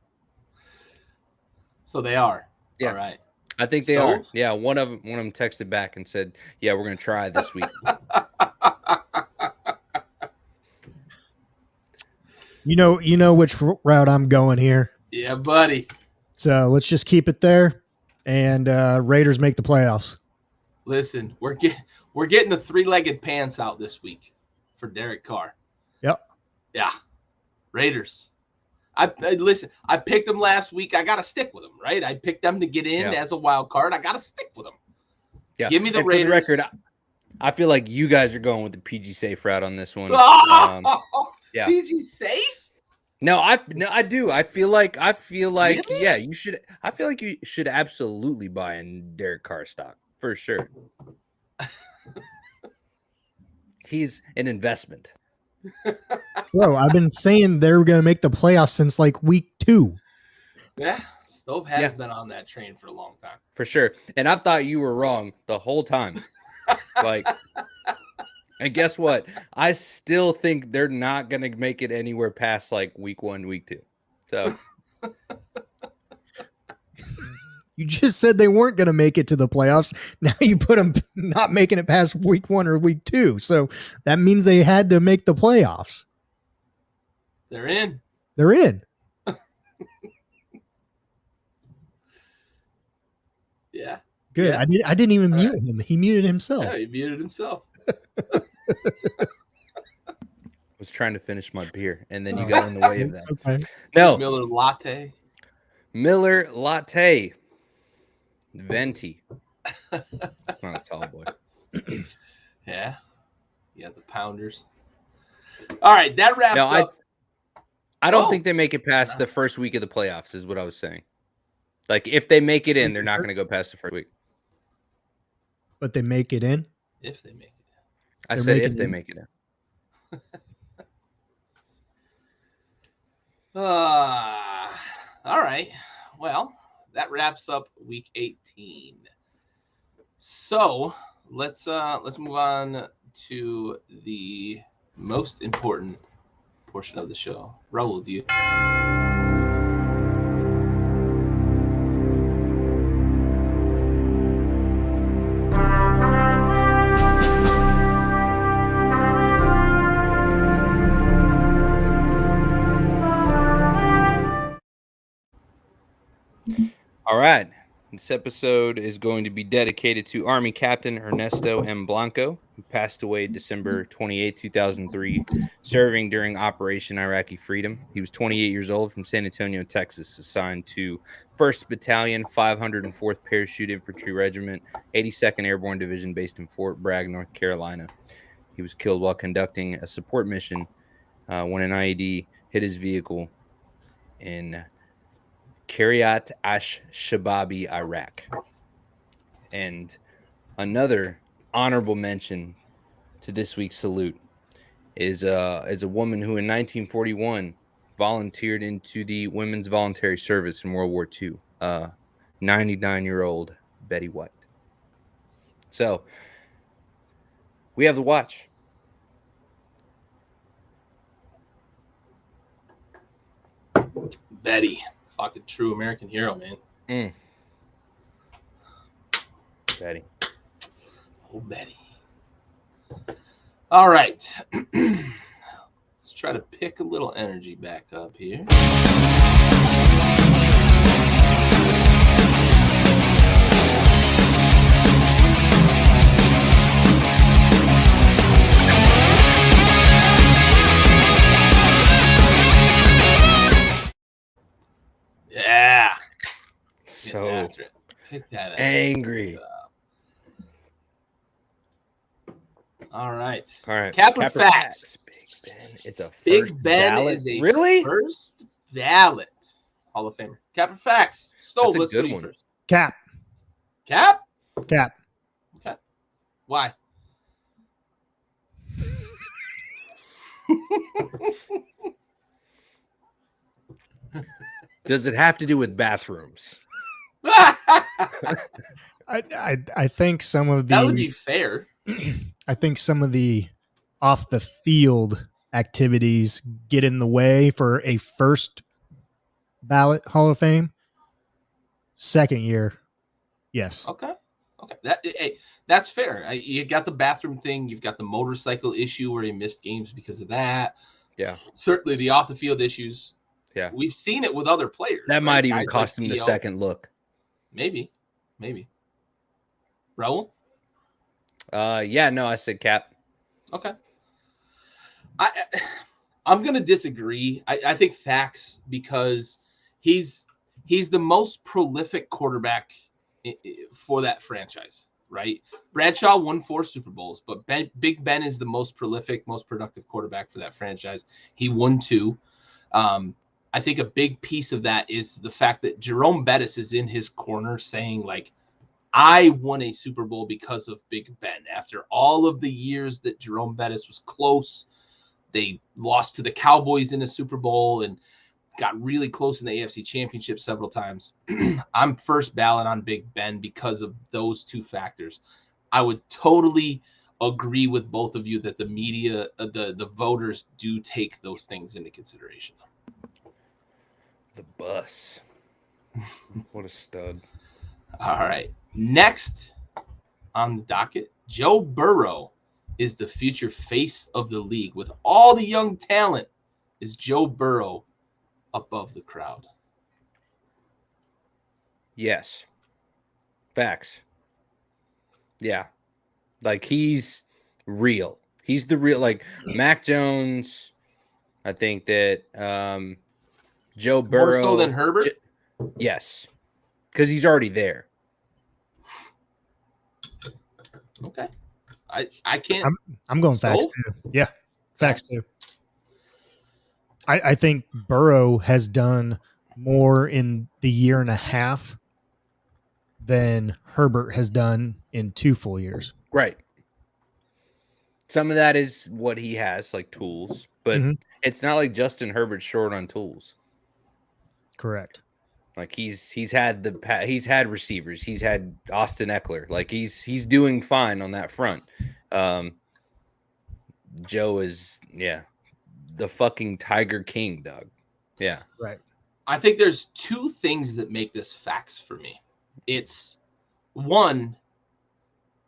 So they are. Yeah. All right. I think they are. Yeah, one of them texted back and said, "Yeah, we're going to try this week." You know which route I'm going here. Yeah, buddy. So let's just keep it there, and Raiders make the playoffs. Listen, we're getting the three-legged pants out this week for Derek Carr. Yep. Yeah. Raiders. Listen, I picked them last week. I got to stick with them, right? I picked them to get in as a wild card. I got to stick with them. Yeah. Give me the Raiders. For the record, I feel like you guys are going with the PG safe route on this one. Yeah. PG safe? No, I do. I feel like really? Yeah, you should. I feel like you should absolutely buy in Derek Carr stock for sure. He's an investment. Bro, I've been saying they're going to make the playoffs since like week 2. Yeah, Stove has been on that train for a long time. For sure. And I've thought you were wrong the whole time. And guess what? I still think they're not going to make it anywhere past like week 1, week 2. So you just said they weren't going to make it to the playoffs. Now you put them not making it past week 1 or week 2. So that means they had to make the playoffs. They're in. They're in. Yeah. Good. Yeah. I didn't even mute him. He muted himself. Yeah, he muted himself. I was trying to finish my beer, and then you got in the way of that. Okay. No. Miller Latte. Venti. Not a tall boy. Yeah. Yeah, the Pounders. All right, that wraps up. I don't think they make it past the first week of the playoffs, is what I was saying. Like, if they make it in, they're not going to go past the first week. But they make it in? If they make it in. I said if they make it in. All right. Well, that wraps up week 18. So let's move on to the most important portion of the show. Raul, do you? All right. This episode is going to be dedicated to Army Captain Ernesto M. Blanco, who passed away December 28, 2003, serving during Operation Iraqi Freedom. He was 28 years old, from San Antonio, Texas, assigned to 1st Battalion, 504th Parachute Infantry Regiment, 82nd Airborne Division, based in Fort Bragg, North Carolina. He was killed while conducting a support mission when an IED hit his vehicle in Kiryat Ash-Shababi, Iraq. And another honorable mention to this week's salute is a woman who in 1941 volunteered into the Women's Voluntary Service in World War II, 99-year-old Betty White. So we have the watch. Betty. Fucking true American hero, man. Betty. Oh, Betty. All right. Let's try to pick a little energy back up here. Yeah. So Pick that angry. All right. Capper Facts. Big Ben is a Big first Ben ballot. is a really? first ballot Hall of Famer. Capper Facts. Stole. Let's go one. First. Cap. Okay. Why? Does it have to do with bathrooms? I think some of That would be the fair. I think some of the off the field activities get in the way for a first ballot Hall of Fame. Second year, yes. Okay. Hey, that's fair. You got the bathroom thing. You've got the motorcycle issue where he missed games because of that. Yeah. Certainly the off the field issues. Yeah. We've seen it with other players. That might even Guys cost like him the T.O. second look. Maybe. Raul? Yeah, no, I said Cap. Okay. I'm going to disagree. I think Fax, because he's the most prolific quarterback for that franchise, right? Bradshaw won 4 Super Bowls, but Big Ben is the most prolific, most productive quarterback for that franchise. He won 2. I think a big piece of that is the fact that Jerome Bettis is in his corner saying, like, I won a Super Bowl because of Big Ben. After all of the years that Jerome Bettis was close, they lost to the Cowboys in a Super Bowl and got really close in the AFC Championship several times. I'm first ballot on Big Ben because of those 2 factors. I would totally agree with both of you that the media, the voters do take those things into consideration. The bus. What a stud. All right. Next on the docket, Joe Burrow is the future face of the league. With all the young talent, is Joe Burrow above the crowd? Yes. Facts. Yeah. Like, he's real. He's the real, like, Mac Jones. I think that Joe Burrow. More so than Herbert? Yes. Because he's already there. Okay. I can't. I'm going Facts too. Yeah. Facts too. I think Burrow has done more in the year and a half than Herbert has done in 2 full years. Right. Some of that is what he has, like tools, but it's not like Justin Herbert's short on tools. Correct. Like he's had receivers, he's had Austin Eckler, like he's doing fine on that front. Joe is the fucking Tiger King, dog. Yeah. Right. I think there's 2 things that make this Facts for me. It's one,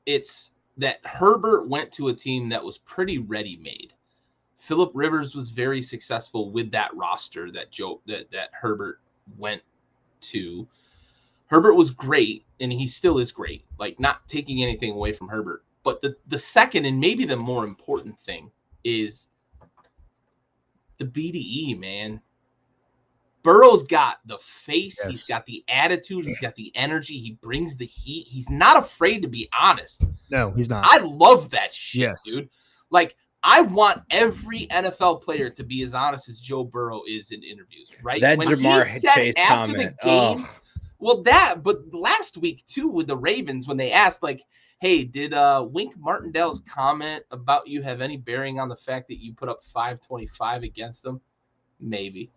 it's that Herbert went to a team that was pretty ready-made. Phillip Rivers was very successful with that roster that Herbert went to. Herbert was great, and he still is great. Like, not taking anything away from Herbert. But the second and maybe the more important thing is the BDE, man. Burrow's got the face. Yes. He's got the attitude. He's got the energy. He brings the heat. He's not afraid to be honest. No, he's not. I love that shit, yes. Dude. Like, I want every NFL player to be as honest as Joe Burrow is in interviews, right? That when Jamar he said Chase after comment. the game, but last week too with the Ravens when they asked, like, hey, did Wink Martindale's comment about you have any bearing on the fact that you put up 525 against them? Maybe.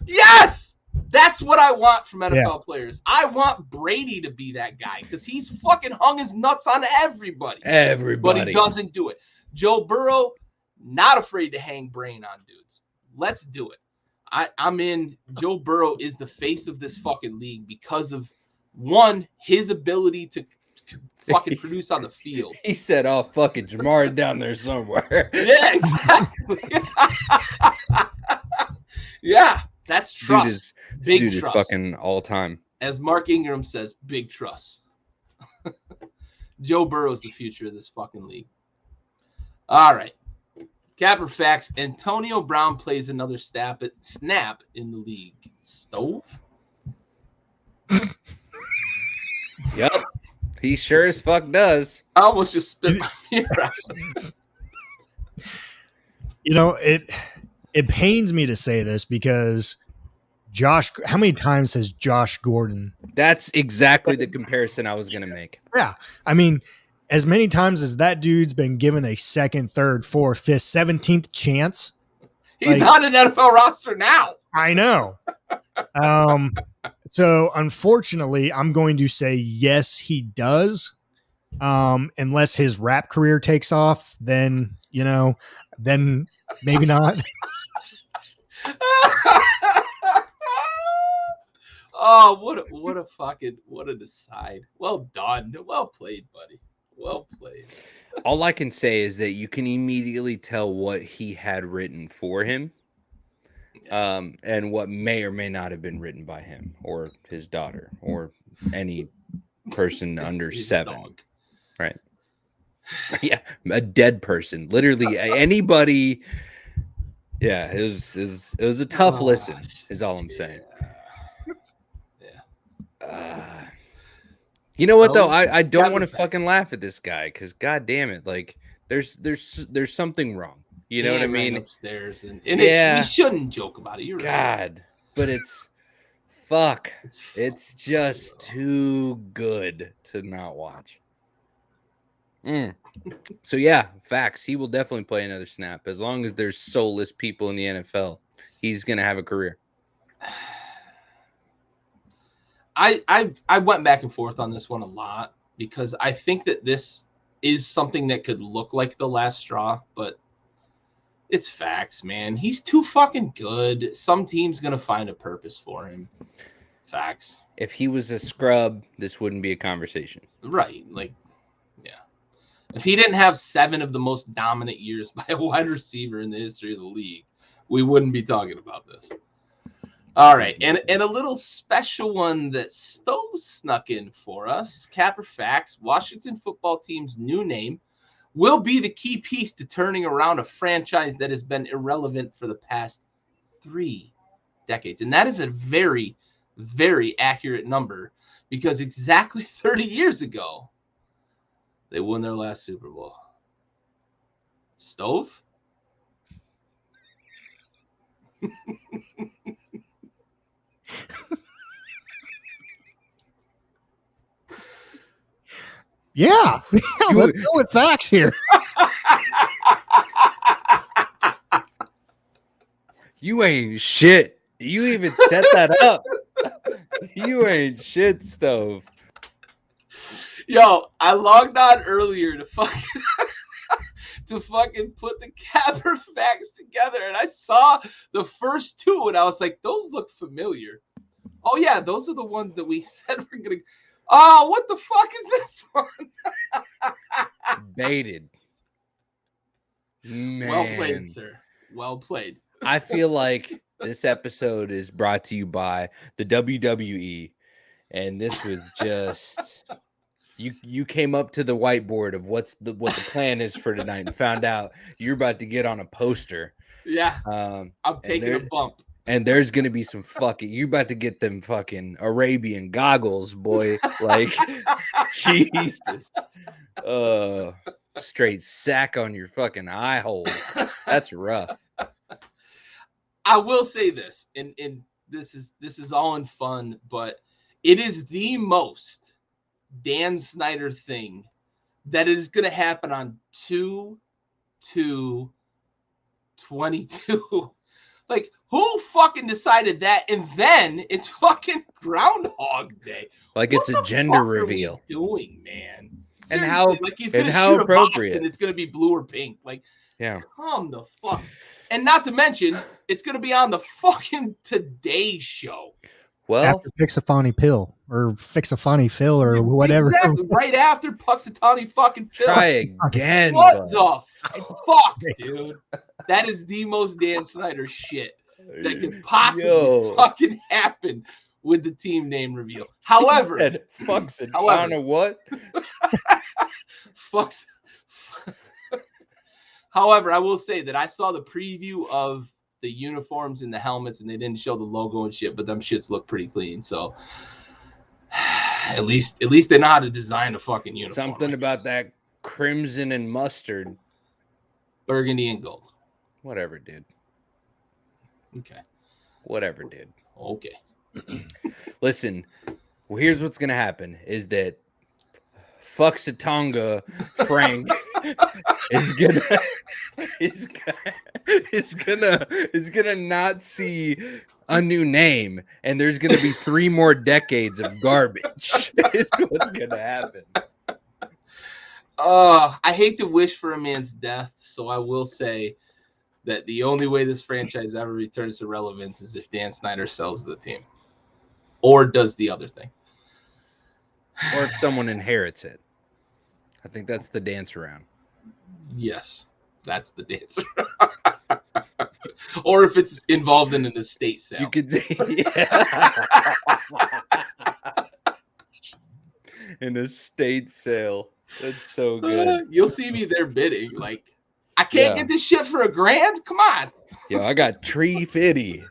Yes! That's what I want from NFL players. I want Brady to be that guy because he's fucking hung his nuts on everybody. But he doesn't do it. Joe Burrow, not afraid to hang brain on dudes. Let's do it. I'm in. Joe Burrow is the face of this fucking league because of, one, his ability to fucking produce on the field. He said, oh, fucking Jamar down there somewhere. Yeah, exactly. Yeah, that's trust. Big dude trust. Is fucking all time. As Mark Ingram says, big trust. Joe Burrow's the future of this fucking league. All right. Capper Facts. Antonio Brown plays another snap in the league. Stove? Yep. He sure as fuck does. I almost just spit my beer out. You know, it pains me to say this because how many times has Josh Gordon? That's exactly the comparison I was going to make. Yeah. I mean, as many times as that dude's been given a second, third, fourth, fifth, 17th chance He's on an NFL roster now. I know. So unfortunately, I'm going to say yes, he does. Unless his rap career takes off, then then maybe not. Oh, what a decide. Well done. Well played, buddy. Well played. All I can say is that you can immediately tell what he had written for him, and what may or may not have been written by him or his daughter or any person under 7. Dog. Right. Yeah, a dead person. Literally anybody. Yeah, it was a tough listen, is all I'm saying. You know what though? I don't want to fucking laugh at this guy because god damn it, like there's something wrong. You know what I mean? Upstairs and we shouldn't joke about it. You're right. God, but it's fuck. It's just too good to not watch. So yeah, facts. He will definitely play another snap as long as there's soulless people in the NFL. He's gonna have a career. I went back and forth on this one a lot because I think that this is something that could look like the last straw, but it's facts, man. He's too fucking good. Some team's gonna find a purpose for him. Facts. If he was a scrub, this wouldn't be a conversation. Right. Like, yeah. If he didn't have 7 of the most dominant years by a wide receiver in the history of the league, we wouldn't be talking about this. All right, and a little special one that Stowe snuck in for us. Capper Facts, Washington football team's new name will be the key piece to turning around a franchise that has been irrelevant for the past 3 decades. And that is a very, very accurate number because exactly 30 years ago, they won their last Super Bowl. Stove? Yeah, let's go with facts here. You ain't shit. You even set that up. You ain't shit, Stove. Yo, I logged on earlier to fucking put the Capper Facts together, and I saw the first 2, and I was like, those look familiar. Oh yeah, those are the ones that we said we're gonna. Oh, what the fuck is this one? Baited. Man. Well played, sir. Well played. I feel like this episode is brought to you by the WWE, and this was just you came up to the whiteboard of what the plan is for tonight and found out you're about to get on a poster. Yeah. I'm taking a bump. And there's gonna be some fucking. You about to get them fucking Arabian goggles, boy. Like, Jesus. Straight sack on your fucking eye holes. That's rough. I will say this, and this is all in fun, but it is the most Dan Snyder thing that is gonna happen on 2/2/22. Like, who fucking decided that? And then it's fucking Groundhog Day. Like, it's a gender reveal. What are we doing, man? Seriously, and how like he's gonna how shoot appropriate. A box and it's gonna be blue or pink. Like, yeah, come the fuck. And not to mention, it's gonna be on the fucking Today Show. Well, after Pixafani Pill or Fixafani Phil or whatever. Exactly. Right after Puxatani fucking Phil. Try again. What the fuck, dude? That is the most Dan Snyder shit that could possibly fucking happen with the team name reveal. However, Puxatana what? Fucks. However, I will say that I saw the preview of the uniforms and the helmets, and they didn't show the logo and shit, but them shits look pretty clean. So at least they know how to design a fucking uniform. Something about that crimson and mustard, burgundy and gold. Whatever, dude. Okay. Whatever, dude. Okay. Listen, well, here's what's gonna happen: is that Fuxatonga Frank is gonna is gonna not see a new name, and there's gonna be 3 more decades of garbage. Is what's gonna happen. I hate to wish for a man's death, so I will say that the only way this franchise ever returns to relevance is if Dan Snyder sells the team or does the other thing. Or if someone inherits it. I think that's the dance around. Yes, that's the dance around. Or if it's involved in an estate sale. You could yeah. An estate sale. That's so good. You'll see me there bidding. Like, I can't get this shit for $1,000. Come on. Yo, I got tree fitty.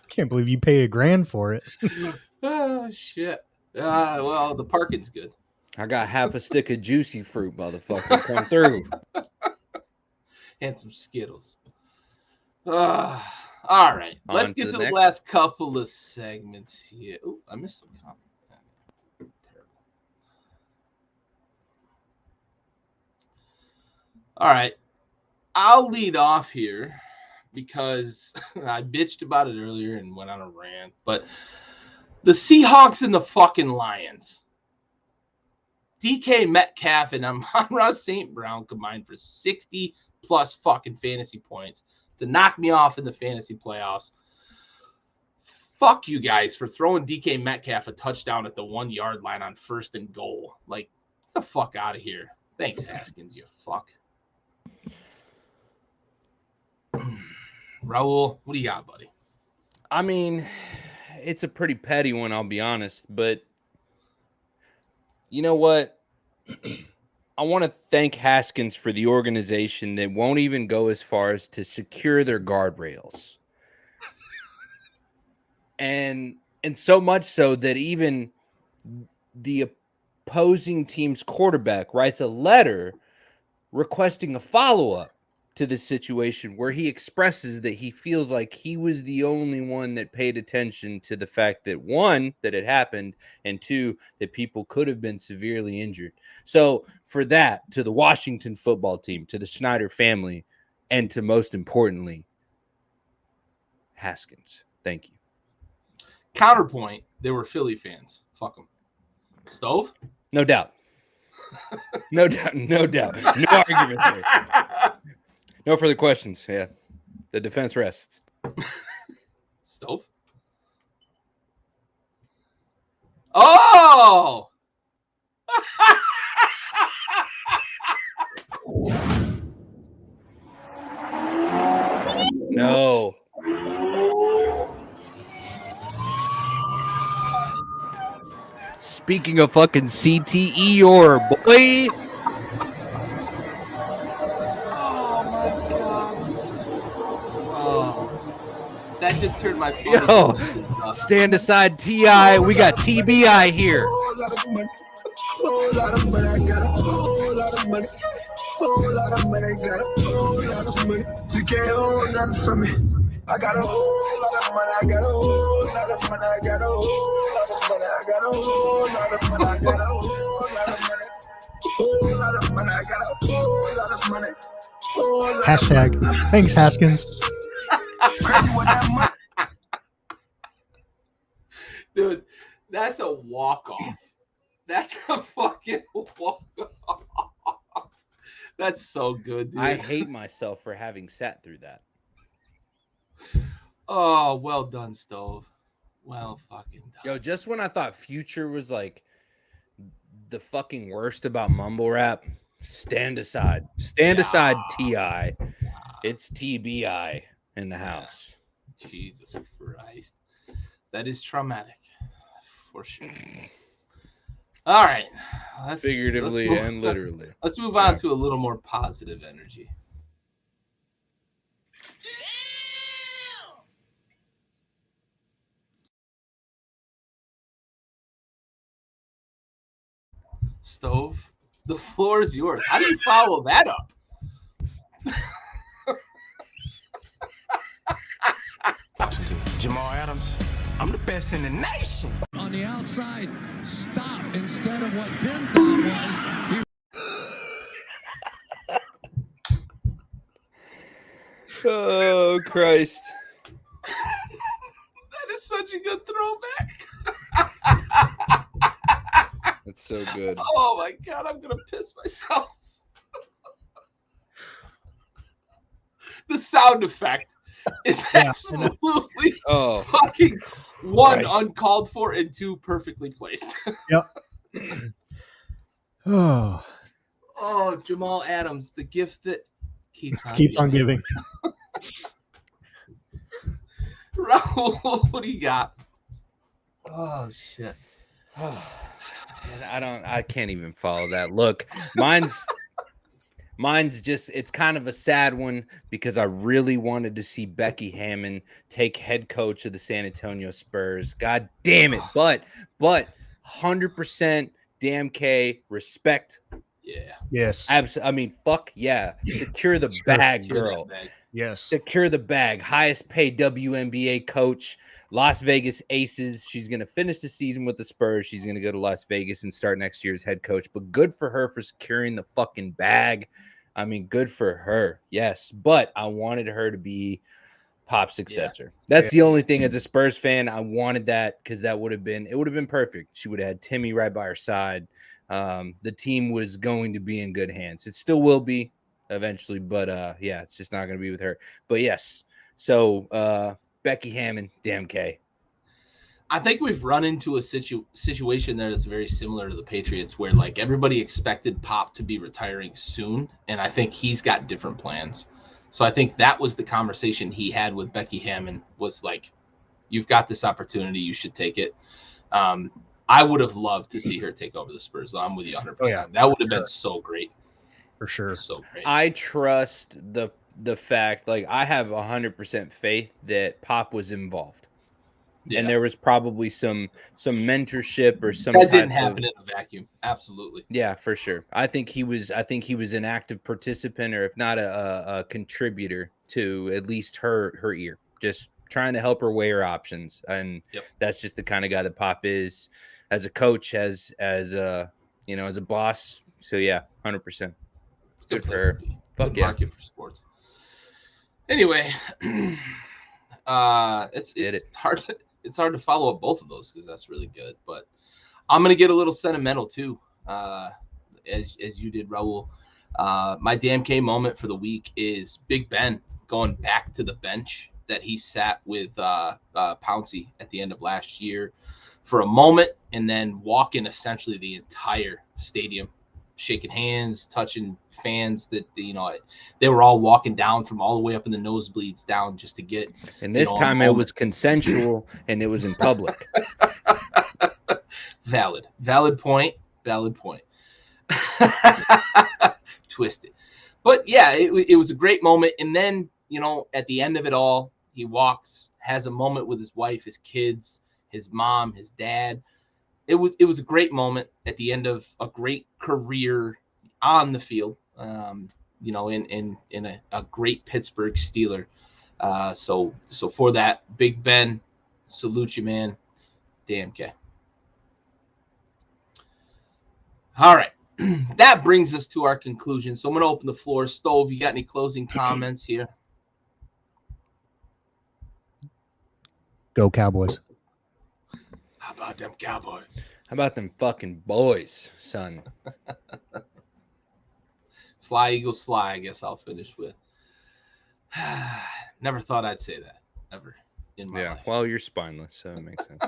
Can't believe you pay $1,000 for it. Oh shit. Well, the parking's good. I got half a stick of juicy fruit, motherfucker. Come through. And some Skittles. All right. Let's get to the last couple of segments here. Oh, I missed some comments. All right, I'll lead off here because I bitched about it earlier and went on a rant, but the Seahawks and the fucking Lions. DK Metcalf and Amon-Ra St. Brown combined for 60 plus fucking fantasy points to knock me off in the fantasy playoffs. Fuck you guys for throwing DK Metcalf a touchdown at the 1 yard line on 1st and goal. Like, get the fuck out of here. Thanks, Haskins, you fuck. Raul, what do you got, buddy? I mean, it's a pretty petty one, I'll be honest, but you know what? I want to thank Haskins for the organization that won't even go as far as to secure their guardrails. And so much so that even the opposing team's quarterback writes a letter requesting a follow-up to this situation where he expresses that he feels like he was the only one that paid attention to the fact that, 1, that it happened, and 2, that people could have been severely injured. So for that, to the Washington football team, to the Snyder family, and to most importantly, Haskins, thank you. Counterpoint, they were Philly fans. Fuck them. Stove? No doubt. No doubt. No argument there. No further questions. Yeah. The defense rests. Stove? Oh! No. Speaking of fucking CTE or boy. That just turned my phone. Yo, stand aside, T.I. We got TBI here. You can't hold nothing from me. I got a whole lot of money. I got a whole lot of money. I got a whole lot of money. I got a whole lot of money. I got a whole lot of money. Whole lot of money. I got a whole lot of money. Hashtag thanks, Haskins. Crazy with that money. Dude, that's a walk-off. That's a fucking walk-off. That's so good, dude. I hate myself for having sat through that. Oh, well done, Stove. Well fucking done. Yo, just when I thought Future was like the fucking worst about mumble rap, stand aside. Stand aside, T.I. It's TBI in the house. Jesus Christ. That is traumatic. For sure. All right. Figuratively and literally. Let's move on to a little more positive energy. Stove, the floor is yours. How do you follow that up? Washington, Jamal Adams. I'm the best in the nation. On the outside, stop instead of what Ben thought was. Oh, Christ. That is such a good throwback. That's so good. Oh my God, I'm gonna piss myself. The sound effect is absolutely fucking one, uncalled for, and two, perfectly placed. Yep. Oh, Jamal Adams, the gift that keeps on giving. Raul, what do you got? Oh shit. I can't even follow that. Look, mine's just, it's kind of a sad one because I really wanted to see Becky Hammon take head coach of the San Antonio Spurs. God damn it. But 100% damn K respect. Yeah. Yes. I mean, fuck yeah. Secure the bag, girl. Bag. Yes. Secure the bag. Highest paid WNBA coach. Las Vegas Aces. She's going to finish the season with the Spurs. She's going to go to Las Vegas and start next year's head coach. But good for her for securing the fucking bag. I mean, good for her. Yes. But I wanted her to be Pop's successor. That's the only thing as a Spurs fan. I wanted that because it would have been perfect. She would have had Timmy right by her side. The team was going to be in good hands. It still will be eventually, but it's just not going to be with her. But yes. So Becky Hammon, damn K. I think we've run into a situation there that's very similar to the Patriots, where like everybody expected Pop to be retiring soon, and I think he's got different plans. So I think that was the conversation he had with Becky Hammon, was like, you've got this opportunity, you should take it. I would have loved to see her take over the Spurs. I'm with you 100%. Oh, yeah, that would have been so great. For sure. So great. I trust the fact, like, I have 100% faith that Pop was involved. Yeah. And there was probably some mentorship or some that didn't happen in a vacuum. Absolutely. Yeah, for sure. I think he was an active participant, or if not a contributor to at least her ear, just trying to help her weigh her options. And that's just the kind of guy that Pop is as a coach, as a boss. So yeah, 100%. Good for her. Fuck yeah. Market for sports. Anyway, it's hard. It's hard to follow up both of those because that's really good. But I'm gonna get a little sentimental too, as you did, Raul. My damn K moment for the week is Big Ben going back to the bench that he sat with Pouncey at the end of last year for a moment, and then walking essentially the entire stadium, shaking hands, touching fans that they were all walking down from all the way up in the nosebleeds down just to get. And this time it was consensual and it was in public. Valid point. Twisted. But yeah, it was a great moment. And then, at the end of it all, he walks, has a moment with his wife, his kids, his mom, his dad. It was a great moment at the end of a great career on the field, in a great Pittsburgh Steeler. So for that, Big Ben, salute you, man. Damn K. All right. That brings us to our conclusion. So I'm going to open the floor. Stove, you got any closing comments here? Go Cowboys. How about them Cowboys? How about them fucking boys, son? Fly, Eagles, fly, I guess I'll finish with. Never thought I'd say that, ever in my life. Well, you're spineless, so it makes sense.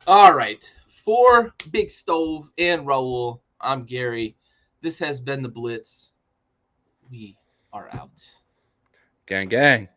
All right. For Big Stove and Raul, I'm Gary. This has been the Blitz. We are out. Gang, gang.